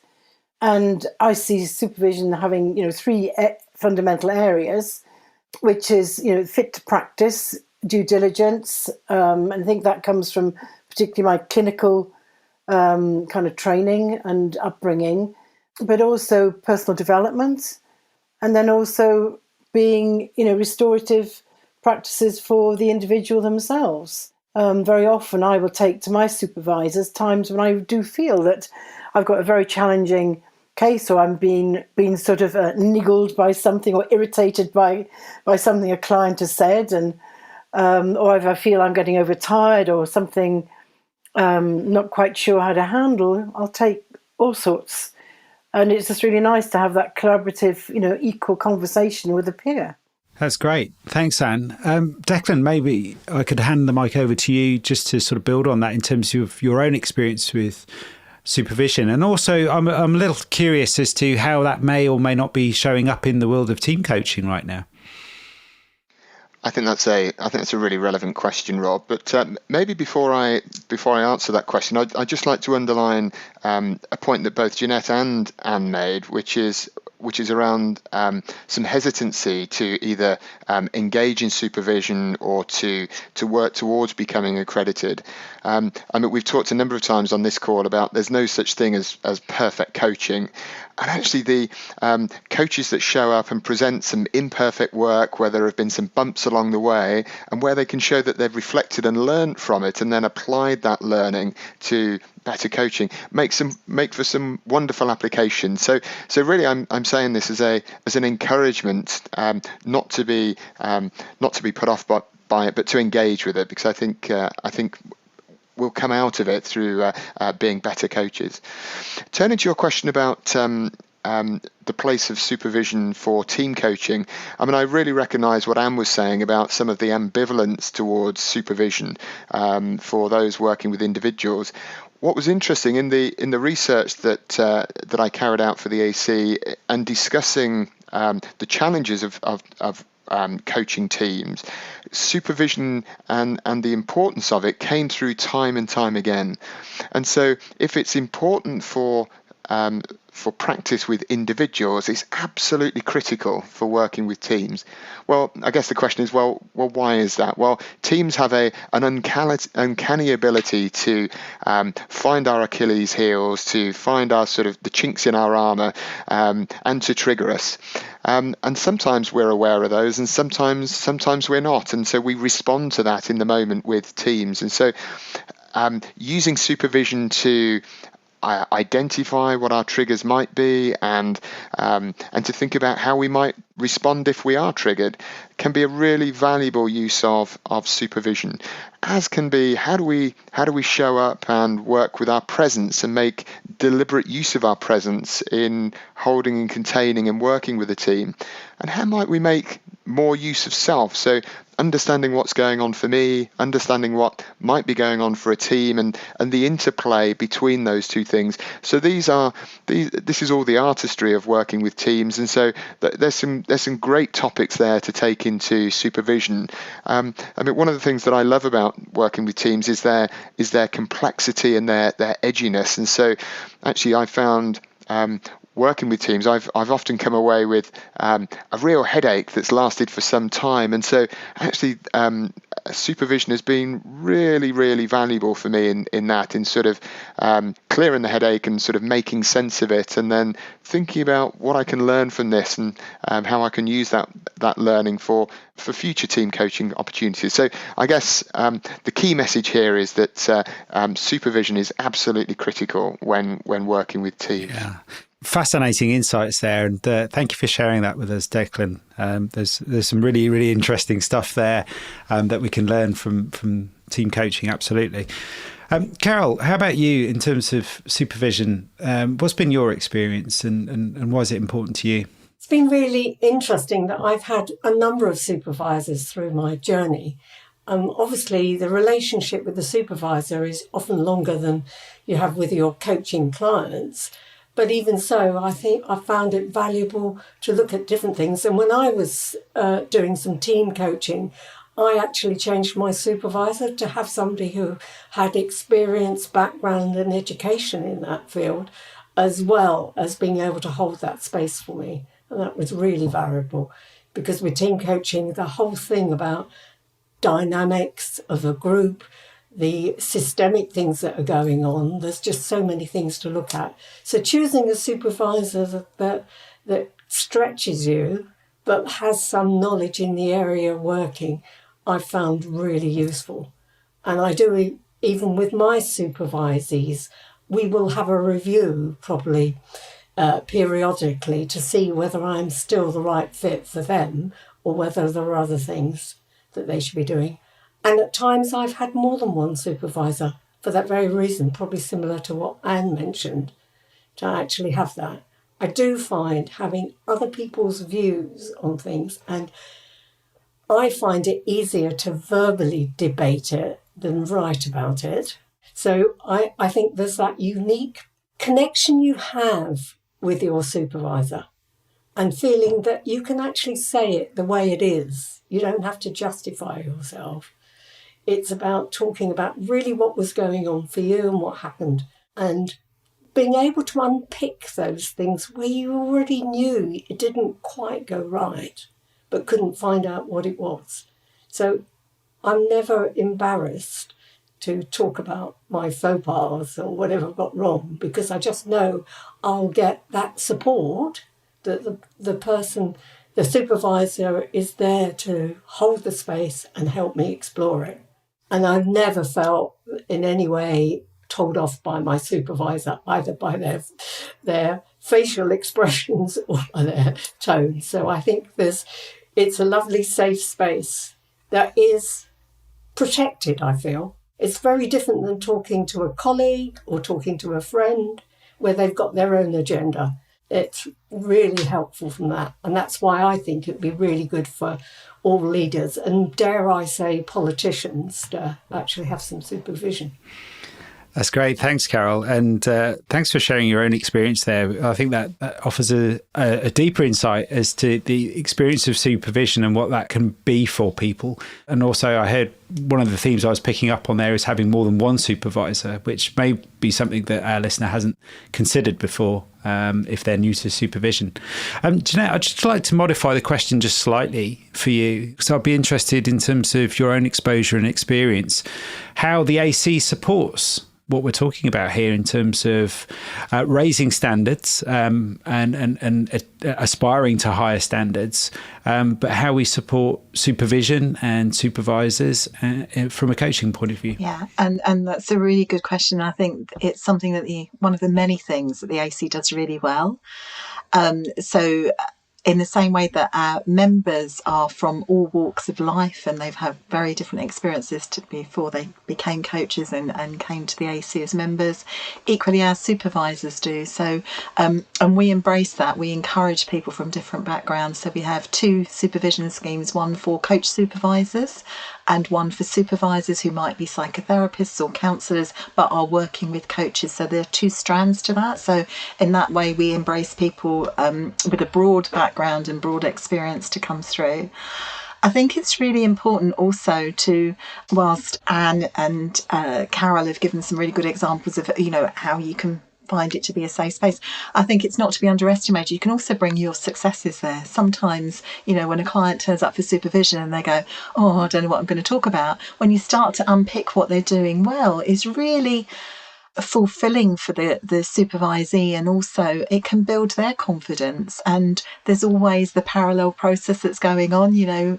And I see supervision having, 3 fundamental areas, which is, fit to practice, due diligence. And I think that comes from particularly my clinical kind of training and upbringing, but also personal development. And then also being, restorative practices for the individual themselves. Very often I will take to my supervisors times when I do feel that I've got a very challenging case, or I'm being sort of niggled by something, or irritated by something a client has said, and or if I feel I'm getting overtired or something not quite sure how to handle, I'll take all sorts. And it's just really nice to have that collaborative, equal conversation with a peer. That's great. Thanks, Anne. Declan, maybe I could hand the mic over to you just to sort of build on that in terms of your own experience with supervision. And also, I'm a little curious as to how that may or may not be showing up in the world of team coaching right now. I think that's a really relevant question, Rob. But maybe before I answer that question, I'd just like to underline a point that both Jeannette and Anne made, which is which is around some hesitancy to either engage in supervision or to work towards becoming accredited. I mean, we've talked a number of times on this call about there's no such thing as perfect coaching. And actually the coaches that show up and present some imperfect work where there have been some bumps along the way and where they can show that they've reflected and learned from it and then applied that learning to better coaching make for some wonderful application. So really I'm saying this as an encouragement, not to be put off by it, but to engage with it, because I think we'll come out of it through being better coaches. Turning to your question about the place of supervision for team coaching, I mean, I really recognise what Anne was saying about some of the ambivalence towards supervision for those working with individuals. What was interesting in the research that I carried out for the AC and discussing the challenges of coaching teams, supervision and the importance of it came through time and time again. And so if it's important for practice with individuals, it's absolutely critical for working with teams. Well, I guess the question is, well, why is that? Well, teams have an uncanny ability to find our Achilles heels, to find our sort of the chinks in our armour, and to trigger us. And sometimes we're aware of those, and sometimes we're not. And so we respond to that in the moment with teams. And so using supervision to identify what our triggers might be and to think about how we might respond if we are triggered can be a really valuable use of supervision, as can be how do we show up and work with our presence and make deliberate use of our presence in holding and containing and working with a team, and how might we make more use of self. So understanding what's going on for me, understanding what might be going on for a team, and the interplay between those two things. So this is all the artistry of working with teams, and so there's some great topics there to take into supervision. I mean, one of the things that I love about working with teams is their complexity and their edginess, and so actually I found working with teams, I've often come away with a real headache that's lasted for some time, and so actually supervision has been really, really valuable for me in that, in sort of clearing the headache and sort of making sense of it, and then thinking about what I can learn from this and how I can use that learning for future team coaching opportunities. So I guess the key message here is that supervision is absolutely critical when working with teams. Yeah. Fascinating insights there, and thank you for sharing that with us, Declan. There's some really, really interesting stuff there that we can learn from team coaching, absolutely. Carol, how about you in terms of supervision? What's been your experience and why is it important to you? It's been really interesting that I've had a number of supervisors through my journey. Obviously, the relationship with the supervisor is often longer than you have with your coaching clients. But even so, I think I found it valuable to look at different things. And when I was doing some team coaching, I actually changed my supervisor to have somebody who had experience, background and education in that field, as well as being able to hold that space for me. And that was really valuable, because with team coaching, the whole thing about dynamics of a group, the systemic things that are going on, there's just so many things to look at. So choosing a supervisor that stretches you but has some knowledge in the area of working, I found really useful. And I do, even with my supervisees, we will have a review probably periodically to see whether I'm still the right fit for them or whether there are other things that they should be doing. And at times I've had more than one supervisor for that very reason, probably similar to what Anne mentioned, to actually have that. I do find having other people's views on things, and I find it easier to verbally debate it than write about it. So I think there's that unique connection you have with your supervisor and feeling that you can actually say it the way it is. You don't have to justify yourself. It's about talking about really what was going on for you and what happened, and being able to unpick those things where you already knew it didn't quite go right, but couldn't find out what it was. So I'm never embarrassed to talk about my faux pas or whatever got wrong, because I just know I'll get that support, that the person, the supervisor is there to hold the space and help me explore it. And I've never felt in any way told off by my supervisor, either by their facial expressions or by their tone. So I think it's a lovely safe space that is protected, I feel. It's very different than talking to a colleague or talking to a friend where they've got their own agenda. It's really helpful from that. And that's why I think it'd be really good for all leaders and, dare I say, politicians to actually have some supervision. That's great. Thanks, Carol. And thanks for sharing your own experience there. I think that offers a deeper insight as to the experience of supervision and what that can be for people. And also, I heard one of the themes I was picking up on there is having more than one supervisor, which may be something that our listener hasn't considered before if they're new to supervision. Jeannette, I'd just like to modify the question just slightly for you. So I'd be interested in terms of your own exposure and experience, how the AC supports what we're talking about here in terms of raising standards and aspiring to higher standards, but how we support supervision and supervisors from a coaching point of view. Yeah, and that's a really good question. I think it's something that one of the many things that the AC does really well. So in the same way that our members are from all walks of life and they've had very different experiences before they became coaches and came to the AC as members, equally our supervisors do. So, and we embrace that. We encourage people from different backgrounds. So we have 2 supervision schemes, one for coach supervisors and one for supervisors who might be psychotherapists or counsellors but are working with coaches. So there are 2 strands to that. So in that way, we embrace people with a broad background and broad experience to come through. I think it's really important also to, whilst Anne and Carol have given some really good examples of, how you can find it to be a safe space, I think it's not to be underestimated. You can also bring your successes there. Sometimes, when a client turns up for supervision and they go, I don't know what I'm going to talk about, when you start to unpick what they're doing well, is really fulfilling for the supervisee, and also it can build their confidence. And there's always the parallel process that's going on.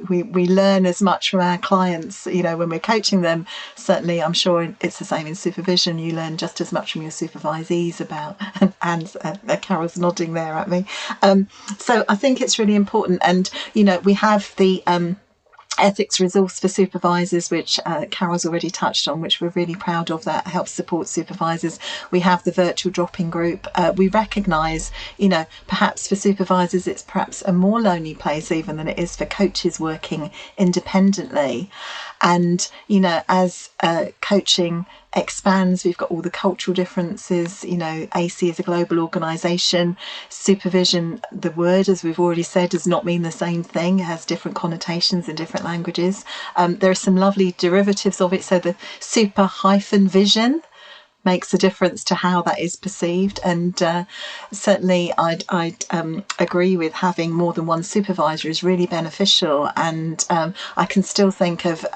We learn as much from our clients, when we're coaching them. Certainly, I'm sure it's the same in supervision. You learn just as much from your supervisees about, and Carol's nodding there at me. So I think it's really important. And, we have the ethics resource for supervisors, which Carol's already touched on, which we're really proud of. That helps support supervisors. We have the virtual drop-in group. We recognise, perhaps for supervisors it's perhaps a more lonely place even than it is for coaches working independently. And, as coaching expands, we've got all the cultural differences. AC is a global organisation. Supervision, the word, as we've already said, does not mean the same thing. It has different connotations in different languages. There are some lovely derivatives of it. So the super-vision makes a difference to how that is perceived. And certainly I'd agree with having more than one supervisor is really beneficial. And I can still think of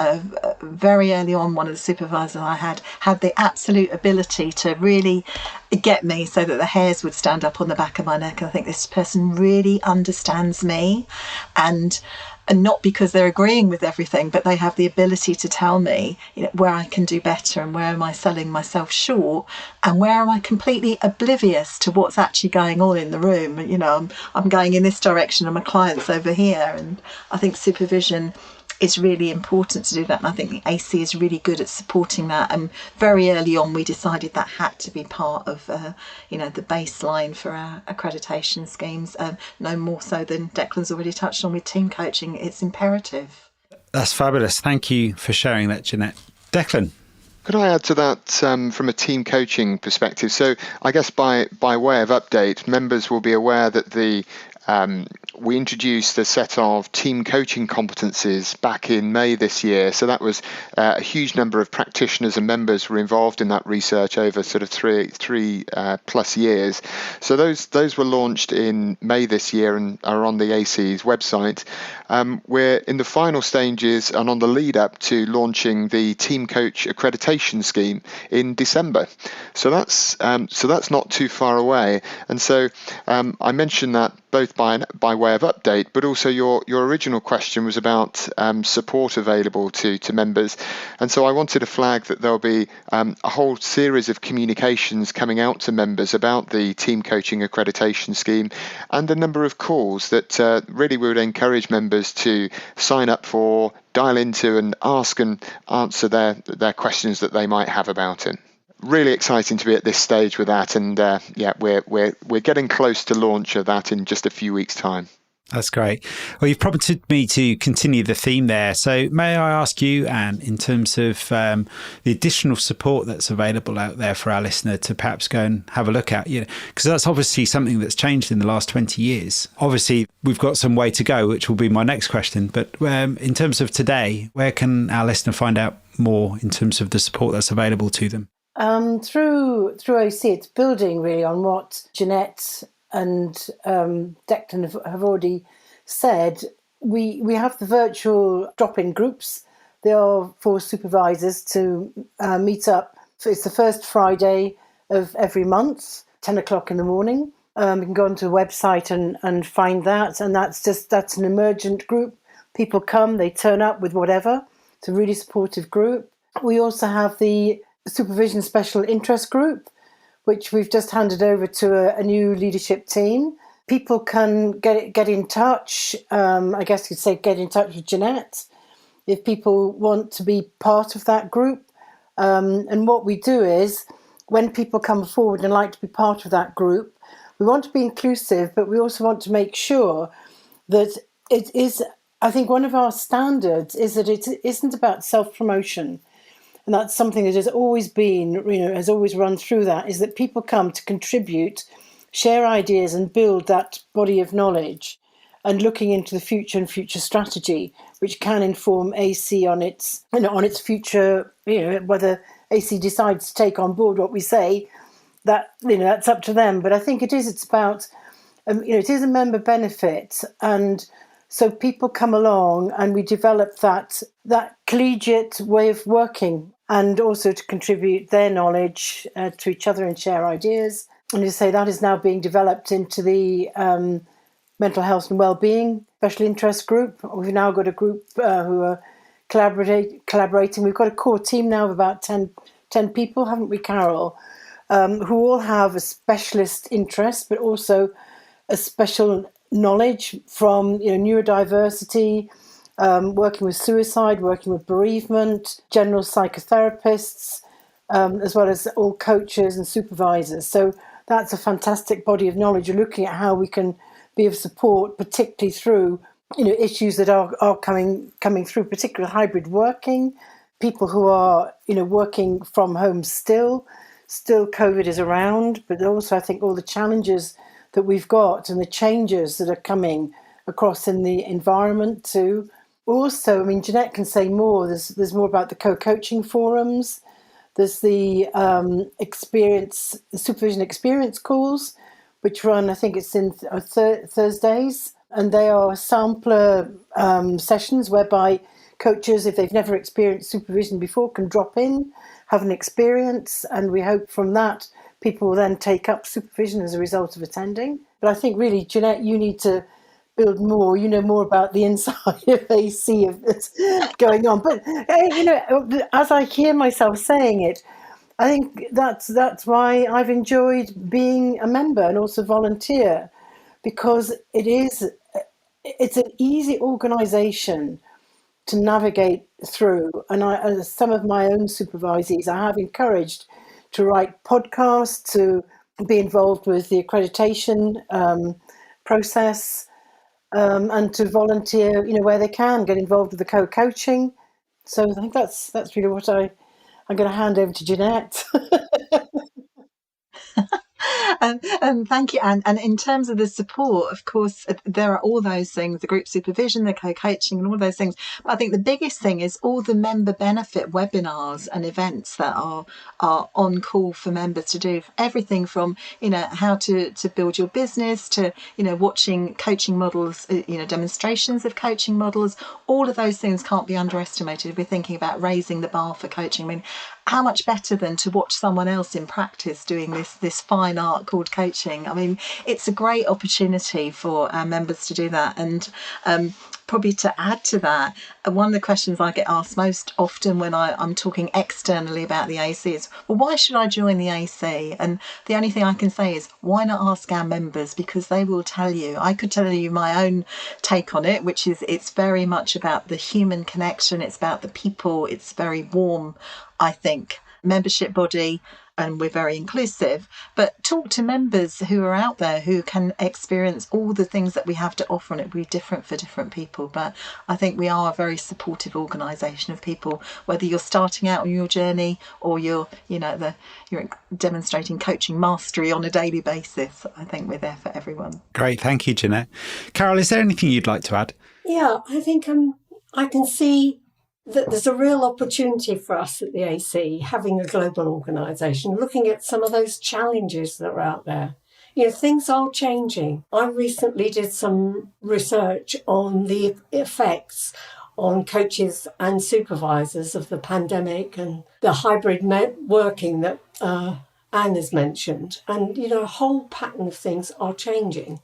very early on, one of the supervisors I had the absolute ability to really get me so that the hairs would stand up on the back of my neck. And I think this person really understands me, and not because they're agreeing with everything, but they have the ability to tell me where I can do better and where am I selling myself short and where am I completely oblivious to what's actually going on in the room. I'm going in this direction and my client's over here. And I think supervision is really important to do that. And I think the AC is really good at supporting that. And very early on, we decided that had to be part of, the baseline for our accreditation schemes. No more so than Declan's already touched on with team coaching. It's imperative. That's fabulous. Thank you for sharing that, Jeannette. Declan. Could I add to that from a team coaching perspective? So I guess by way of update, members will be aware that the we introduced a set of team coaching competencies back in May this year. So that was a huge number of practitioners and members were involved in that research over sort of three plus years. So those were launched in May this year and are on the AC's website. We're in the final stages and on the lead up to launching the Team Coach Accreditation Scheme in December. So that's not too far away. And so I mentioned that both by way of update, but also your original question was about support available to members. And so I wanted to flag that there'll be a whole series of communications coming out to members about the Team Coaching Accreditation Scheme and a number of calls that really we would encourage members to sign up for, dial into and ask and answer their questions that they might have about it. Really exciting to be at this stage with that, and we're getting close to launch of that in just a few weeks' time. That's great. Well, you've prompted me to continue the theme there. So may I ask you, Anne, in terms of the additional support that's available out there for our listener to perhaps go and have a look at, because that's obviously something that's changed in the last 20 years. Obviously, we've got some way to go, which will be my next question. But in terms of today, where can our listener find out more in terms of the support that's available to them? Through AC, it's building really on what Jeannette and Declan have already said. We have the virtual drop-in groups. They are for supervisors to meet up. So it's the first Friday of every month, 10 o'clock in the morning. You can go onto the website and find that. And that's an emergent group. People come, they turn up with whatever. It's a really supportive group. We also have the Supervision Special Interest Group, which we've just handed over to a new leadership team. People can get in touch, I guess you'd say get in touch with Jeannette if people want to be part of that group. And what we do is, when people come forward and like to be part of that group, we want to be inclusive, but we also want to make sure that it is, I think one of our standards is that it isn't about self-promotion. And that's something that has always been, has always run through that, is that people come to contribute, share ideas and build that body of knowledge and looking into the future and future strategy, which can inform AC on its future, whether AC decides to take on board what we say, that's up to them. But I think it's about, it is a member benefit. And so people come along and we develop that collegiate way of working, and also to contribute their knowledge to each other and share ideas. And as I say, that is now being developed into the mental health and wellbeing special interest group. We've now got a group who are collaborating. We've got a core team now of about 10 people, haven't we, Carol? Who all have a specialist interest, but also a special knowledge from neurodiversity, working with suicide, working with bereavement, general psychotherapists, as well as all coaches and supervisors. So that's a fantastic body of knowledge. You're looking at how we can be of support, particularly through issues that are coming through, particularly hybrid working, people who are working from home still COVID is around, but also I think all the challenges that we've got and the changes that are coming across in the environment too. Also, Jeannette can say more. There's more about the co-coaching forums. There's the supervision experience calls, which run, I think it's in Thursdays, and they are sampler sessions whereby coaches, if they've never experienced supervision before, can drop in, have an experience, and we hope from that people will then take up supervision as a result of attending. But I think really, Jeannette, you need to build more. You know more about the inside of AC of this going on. But as I hear myself saying it, I think that's why I've enjoyed being a member and also volunteer, because it's an easy organisation to navigate through. And as some of my own supervisees, I have encouraged to write podcasts, to be involved with the accreditation process, and to volunteer, where they can, get involved with the co-coaching. So I think that's really what I'm going to hand over to Jeannette. And thank you, Anne. And in terms of the support, of course, there are all those things, the group supervision, the co-coaching and all those things. But I think the biggest thing is all the member benefit webinars and events that are on call for members to do. Everything from, how to build your business to, watching coaching models, demonstrations of coaching models. All of those things can't be underestimated if we're thinking about raising the bar for coaching. I mean, how much better than to watch someone else in practice doing this fine art called coaching? I mean, it's a great opportunity for our members to do that. And probably to add to that, one of the questions I get asked most often when I'm talking externally about the AC is, well, why should I join the AC? And the only thing I can say is, why not ask our members? Because they will tell you. I could tell you my own take on it, which is it's very much about the human connection. It's about the people. It's very warm, I think. Membership body, and we're very inclusive, but talk to members who are out there who can experience all the things that we have to offer, and it will be different for different people. But I think we are a very supportive organisation of people, whether you're starting out on your journey or you're demonstrating coaching mastery on a daily basis. I think we're there for everyone. Great, thank you, Jeannette. Carol, is there anything you'd like to add? Yeah, I think I can see that there's a real opportunity for us at the AC, having a global organisation, looking at some of those challenges that are out there. Things are changing. I recently did some research on the effects on coaches and supervisors of the pandemic and the hybrid working that Anne has mentioned. And, a whole pattern of things are changing.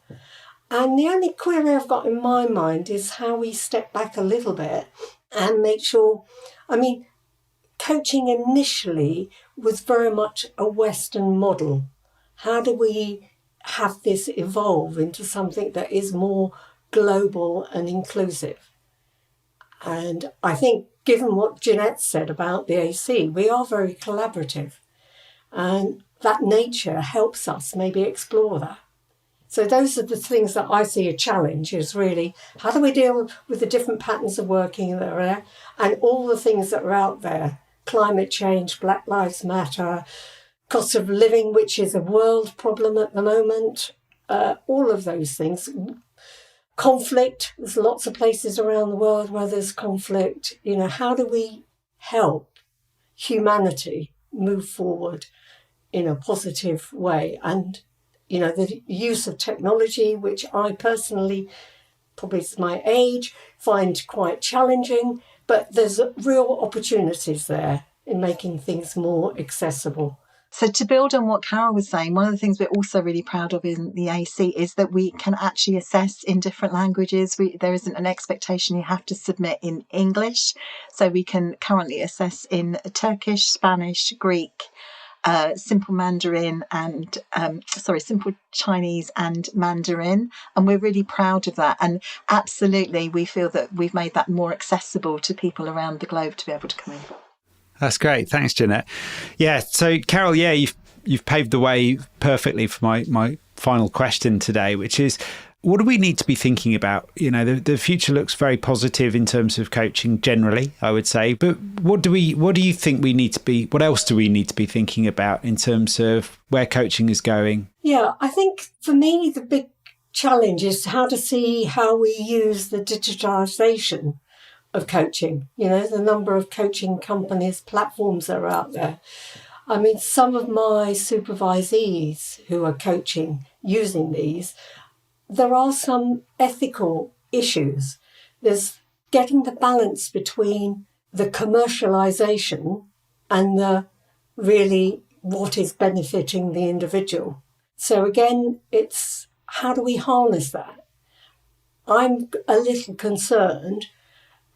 And the only query I've got in my mind is how we step back a little bit and make sure, coaching initially was very much a Western model. How do we have this evolve into something that is more global and inclusive? And I think, given what Jeannette said about the AC, we are very collaborative. And that nature helps us maybe explore that. So those are the things that I see a challenge, is really how do we deal with the different patterns of working that are there and all the things that are out there, climate change, Black Lives Matter, cost of living, which is a world problem at the moment, all of those things. Conflict, there's lots of places around the world where there's conflict. How do we help humanity move forward in a positive way? And the use of technology, which I personally, probably is my age, find quite challenging, but there's real opportunities there in making things more accessible. So to build on what Carol was saying, one of the things we're also really proud of in the AC is that we can actually assess in different languages. There isn't an expectation you have to submit in English. So we can currently assess in Turkish, Spanish, Greek, simple Mandarin and simple Chinese and Mandarin, and we're really proud of that. And absolutely, we feel that we've made that more accessible to people around the globe to be able to come in. That's great, thanks, Jeannette. Yeah, so Carol, you've paved the way perfectly for my final question today, which is, what do we need to be thinking about? The future looks very positive in terms of coaching generally, I would say. But what do you think we need to be? What else do we need to be thinking about in terms of where coaching is going? Yeah, I think for me the big challenge is how to see how we use the digitalisation of coaching. The number of coaching companies, platforms that are out there. Some of my supervisees who are coaching using these, there are some ethical issues. There's getting the balance between the commercialisation and the really what is benefiting the individual. So again, it's how do we harness that? I'm a little concerned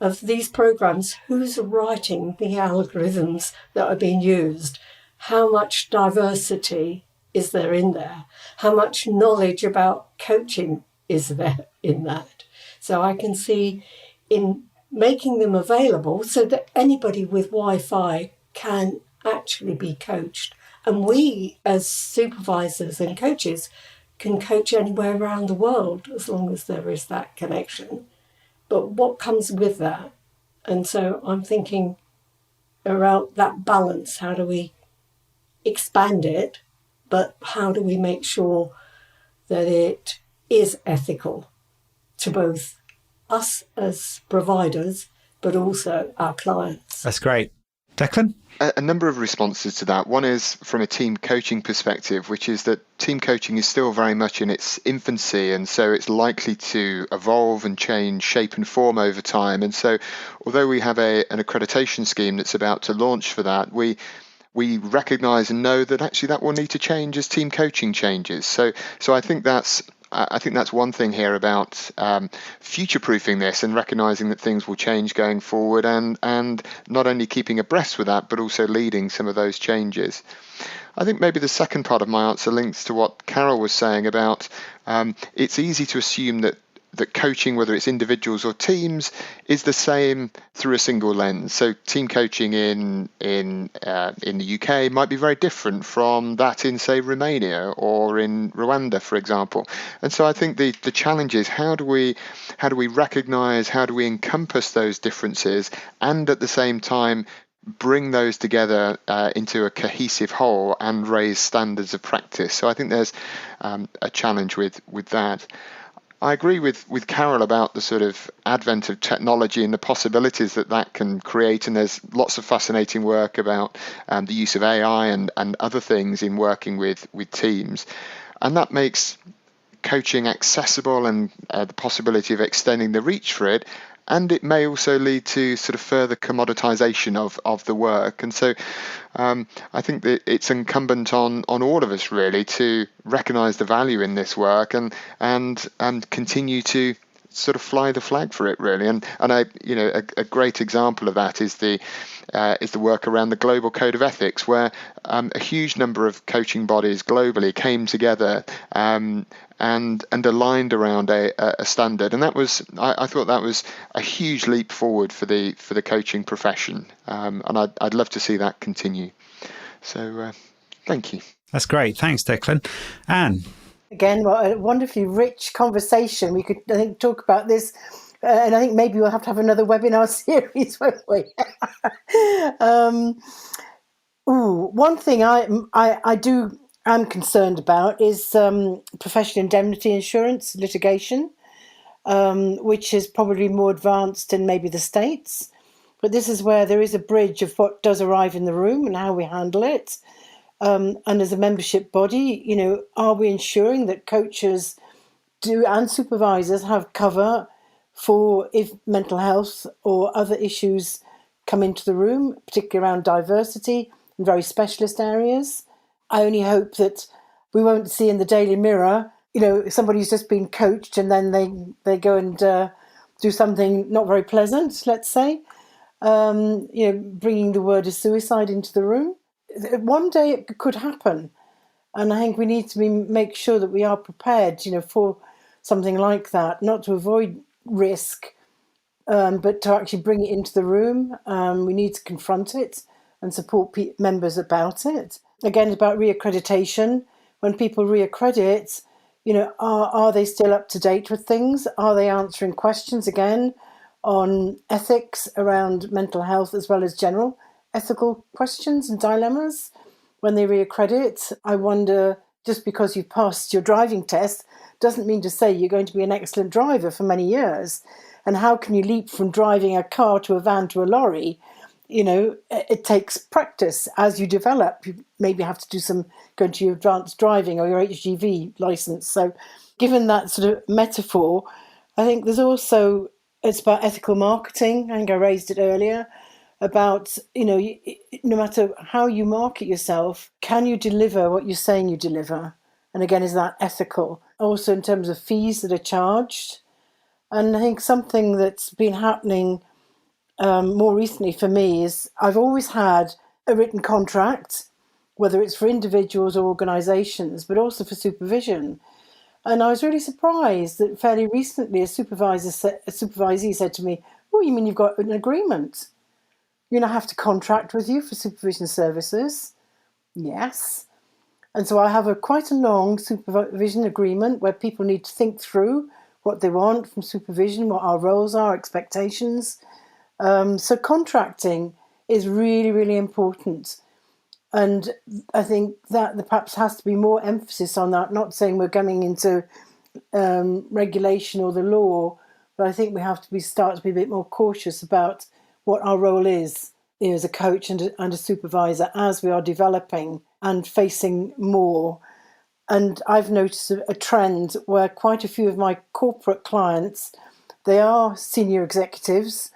of these programs, who's writing the algorithms that are being used, how much diversity is there in there, how much knowledge about coaching is there in that. So I can see in making them available so that anybody with Wi-Fi can actually be coached. And we as supervisors and coaches can coach anywhere around the world as long as there is that connection. But what comes with that? And so I'm thinking around that balance, how do we expand it, but how do we make sure that it is ethical to both us as providers, but also our clients? That's great. Declan? A number of responses to that. One is from a team coaching perspective, which is that team coaching is still very much in its infancy, and so it's likely to evolve and change shape and form over time. And so although we have an accreditation scheme that's about to launch for that, we recognise and know that actually that will need to change as team coaching changes. So I think that's one thing here about future-proofing this and recognising that things will change going forward, and not only keeping abreast with that, but also leading some of those changes. I think maybe the second part of my answer links to what Carol was saying about it's easy to assume that coaching, whether it's individuals or teams, is the same through a single lens. So team coaching in the UK might be very different from that in, say, Romania or in Rwanda, for example. And so I think the challenge is how do we recognise, how do we encompass those differences, and at the same time bring those together into a cohesive whole and raise standards of practice. So I think there's a challenge with that. I agree with Carol about the sort of advent of technology and the possibilities that can create, and there's lots of fascinating work about the use of AI and other things in working with teams, and that makes coaching accessible and the possibility of extending the reach for it. And it may also lead to sort of further commoditization of the work. And so I think that it's incumbent on all of us really to recognise the value in this work and continue to sort of fly the flag for it really. And a great example of that is the work around the Global Code of Ethics, where a huge number of coaching bodies globally came together and aligned around a standard, and that was I thought that was a huge leap forward for the coaching profession, and I'd love to see that continue. So thank you. That's great. Thanks, Declan. Anne? Again, a wonderfully rich conversation. We could, I think, talk about this, and I think maybe we'll have to have another webinar series, won't we? One thing I'm concerned about is professional indemnity insurance litigation, which is probably more advanced in maybe the States. But this is where there is a bridge of what does arrive in the room and how we handle it. And as a membership body, are we ensuring that coaches and supervisors have cover for if mental health or other issues come into the room, particularly around diversity in very specialist areas? I only hope that we won't see in the Daily Mirror, somebody's just been coached and then they go and do something not very pleasant, let's say, bringing the word of suicide into the room. One day it could happen, and I think we need to make sure that we are prepared, for something like that, not to avoid risk, but to actually bring it into the room. We need to confront it and support members about it. Again, about reaccreditation. When people reaccredit, are they still up to date with things? Are they answering questions again on ethics around mental health as well as general ethical questions and dilemmas when they reaccredit? I wonder, just because you've passed your driving test doesn't mean to say you're going to be an excellent driver for many years. And how can you leap from driving a car to a van to a lorry? It takes practice as you develop. You maybe have to go into your advanced driving or your HGV license. So given that sort of metaphor, I think there's also, it's about ethical marketing. I think I raised it earlier about, no matter how you market yourself, can you deliver what you're saying you deliver? And again, is that ethical? Also in terms of fees that are charged. And I think something that's been happening more recently for me is I've always had a written contract, whether it's for individuals or organisations, but also for supervision. And I was really surprised that fairly recently a supervisee said to me, "Oh, you mean you've got an agreement? I have to contract with you for supervision services?" Yes. And so I have quite a long supervision agreement where people need to think through what they want from supervision, what our roles are, expectations. So contracting is really, really important. And I think that there perhaps has to be more emphasis on that, not saying we're coming into regulation or the law, but I think we have to start to be a bit more cautious about what our role is as a coach and a supervisor as we are developing and facing more. And I've noticed a trend where quite a few of my corporate clients, they are senior executives,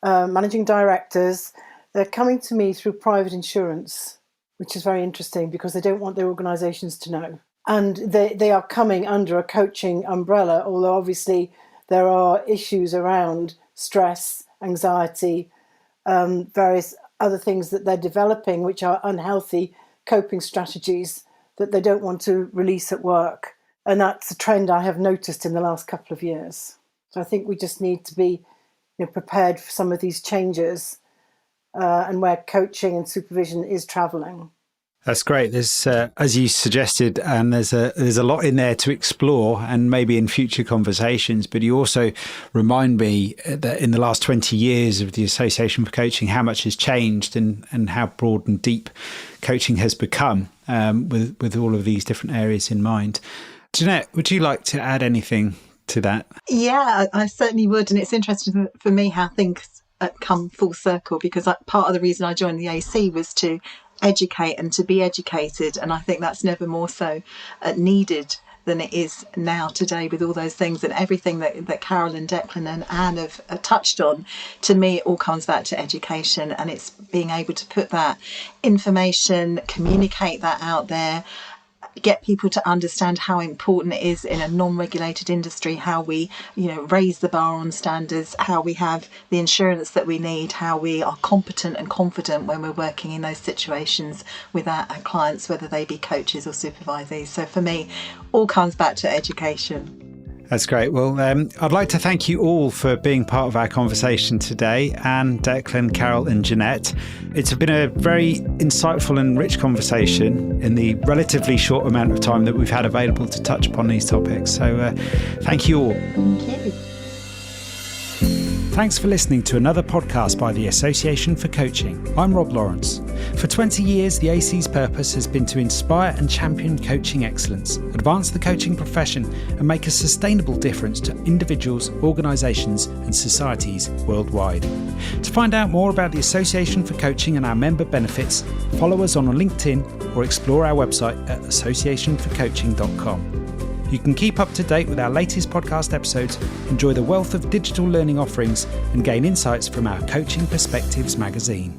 managing directors, they're coming to me through private insurance, which is very interesting because they don't want their organisations to know. And they are coming under a coaching umbrella, although obviously there are issues around stress, anxiety, various other things that they're developing, which are unhealthy coping strategies that they don't want to release at work. And that's a trend I have noticed in the last couple of years. So I think we just need to be prepared for some of these changes and where coaching and supervision is travelling. That's great. There's, as you suggested, and there's a lot in there to explore, and maybe in future conversations. But you also remind me that in the last 20 years of the Association for Coaching, how much has changed and how broad and deep coaching has become with all of these different areas in mind. Jeannette, would you like to add anything to that? Yeah, I certainly would. And it's interesting for me how things come full circle, because part of the reason I joined the AC was to educate and to be educated, and I think that's never more so needed than it is now today, with all those things and everything that Carol and Declan and Anne have touched on. To me, it all comes back to education, and it's being able to put that information, communicate that out there, get people to understand how important it is in a non-regulated industry, how we raise the bar on standards, how we have the insurance that we need, how we are competent and confident when we're working in those situations with our clients, whether they be coaches or supervisees. So for me, all comes back to education. That's great. Well, I'd like to thank you all for being part of our conversation today, Anne, Declan, Carol and Jeannette. It's been a very insightful and rich conversation in the relatively short amount of time that we've had available to touch upon these topics. So thank you all. Thank you. Thanks for listening to another podcast by the Association for Coaching. I'm Rob Lawrence. For 20 years, the AC's purpose has been to inspire and champion coaching excellence, advance the coaching profession, and make a sustainable difference to individuals, organisations, and societies worldwide. To find out more about the Association for Coaching and our member benefits, follow us on LinkedIn or explore our website at associationforcoaching.com. You can keep up to date with our latest podcast episodes, enjoy the wealth of digital learning offerings, and gain insights from our Coaching Perspectives magazine.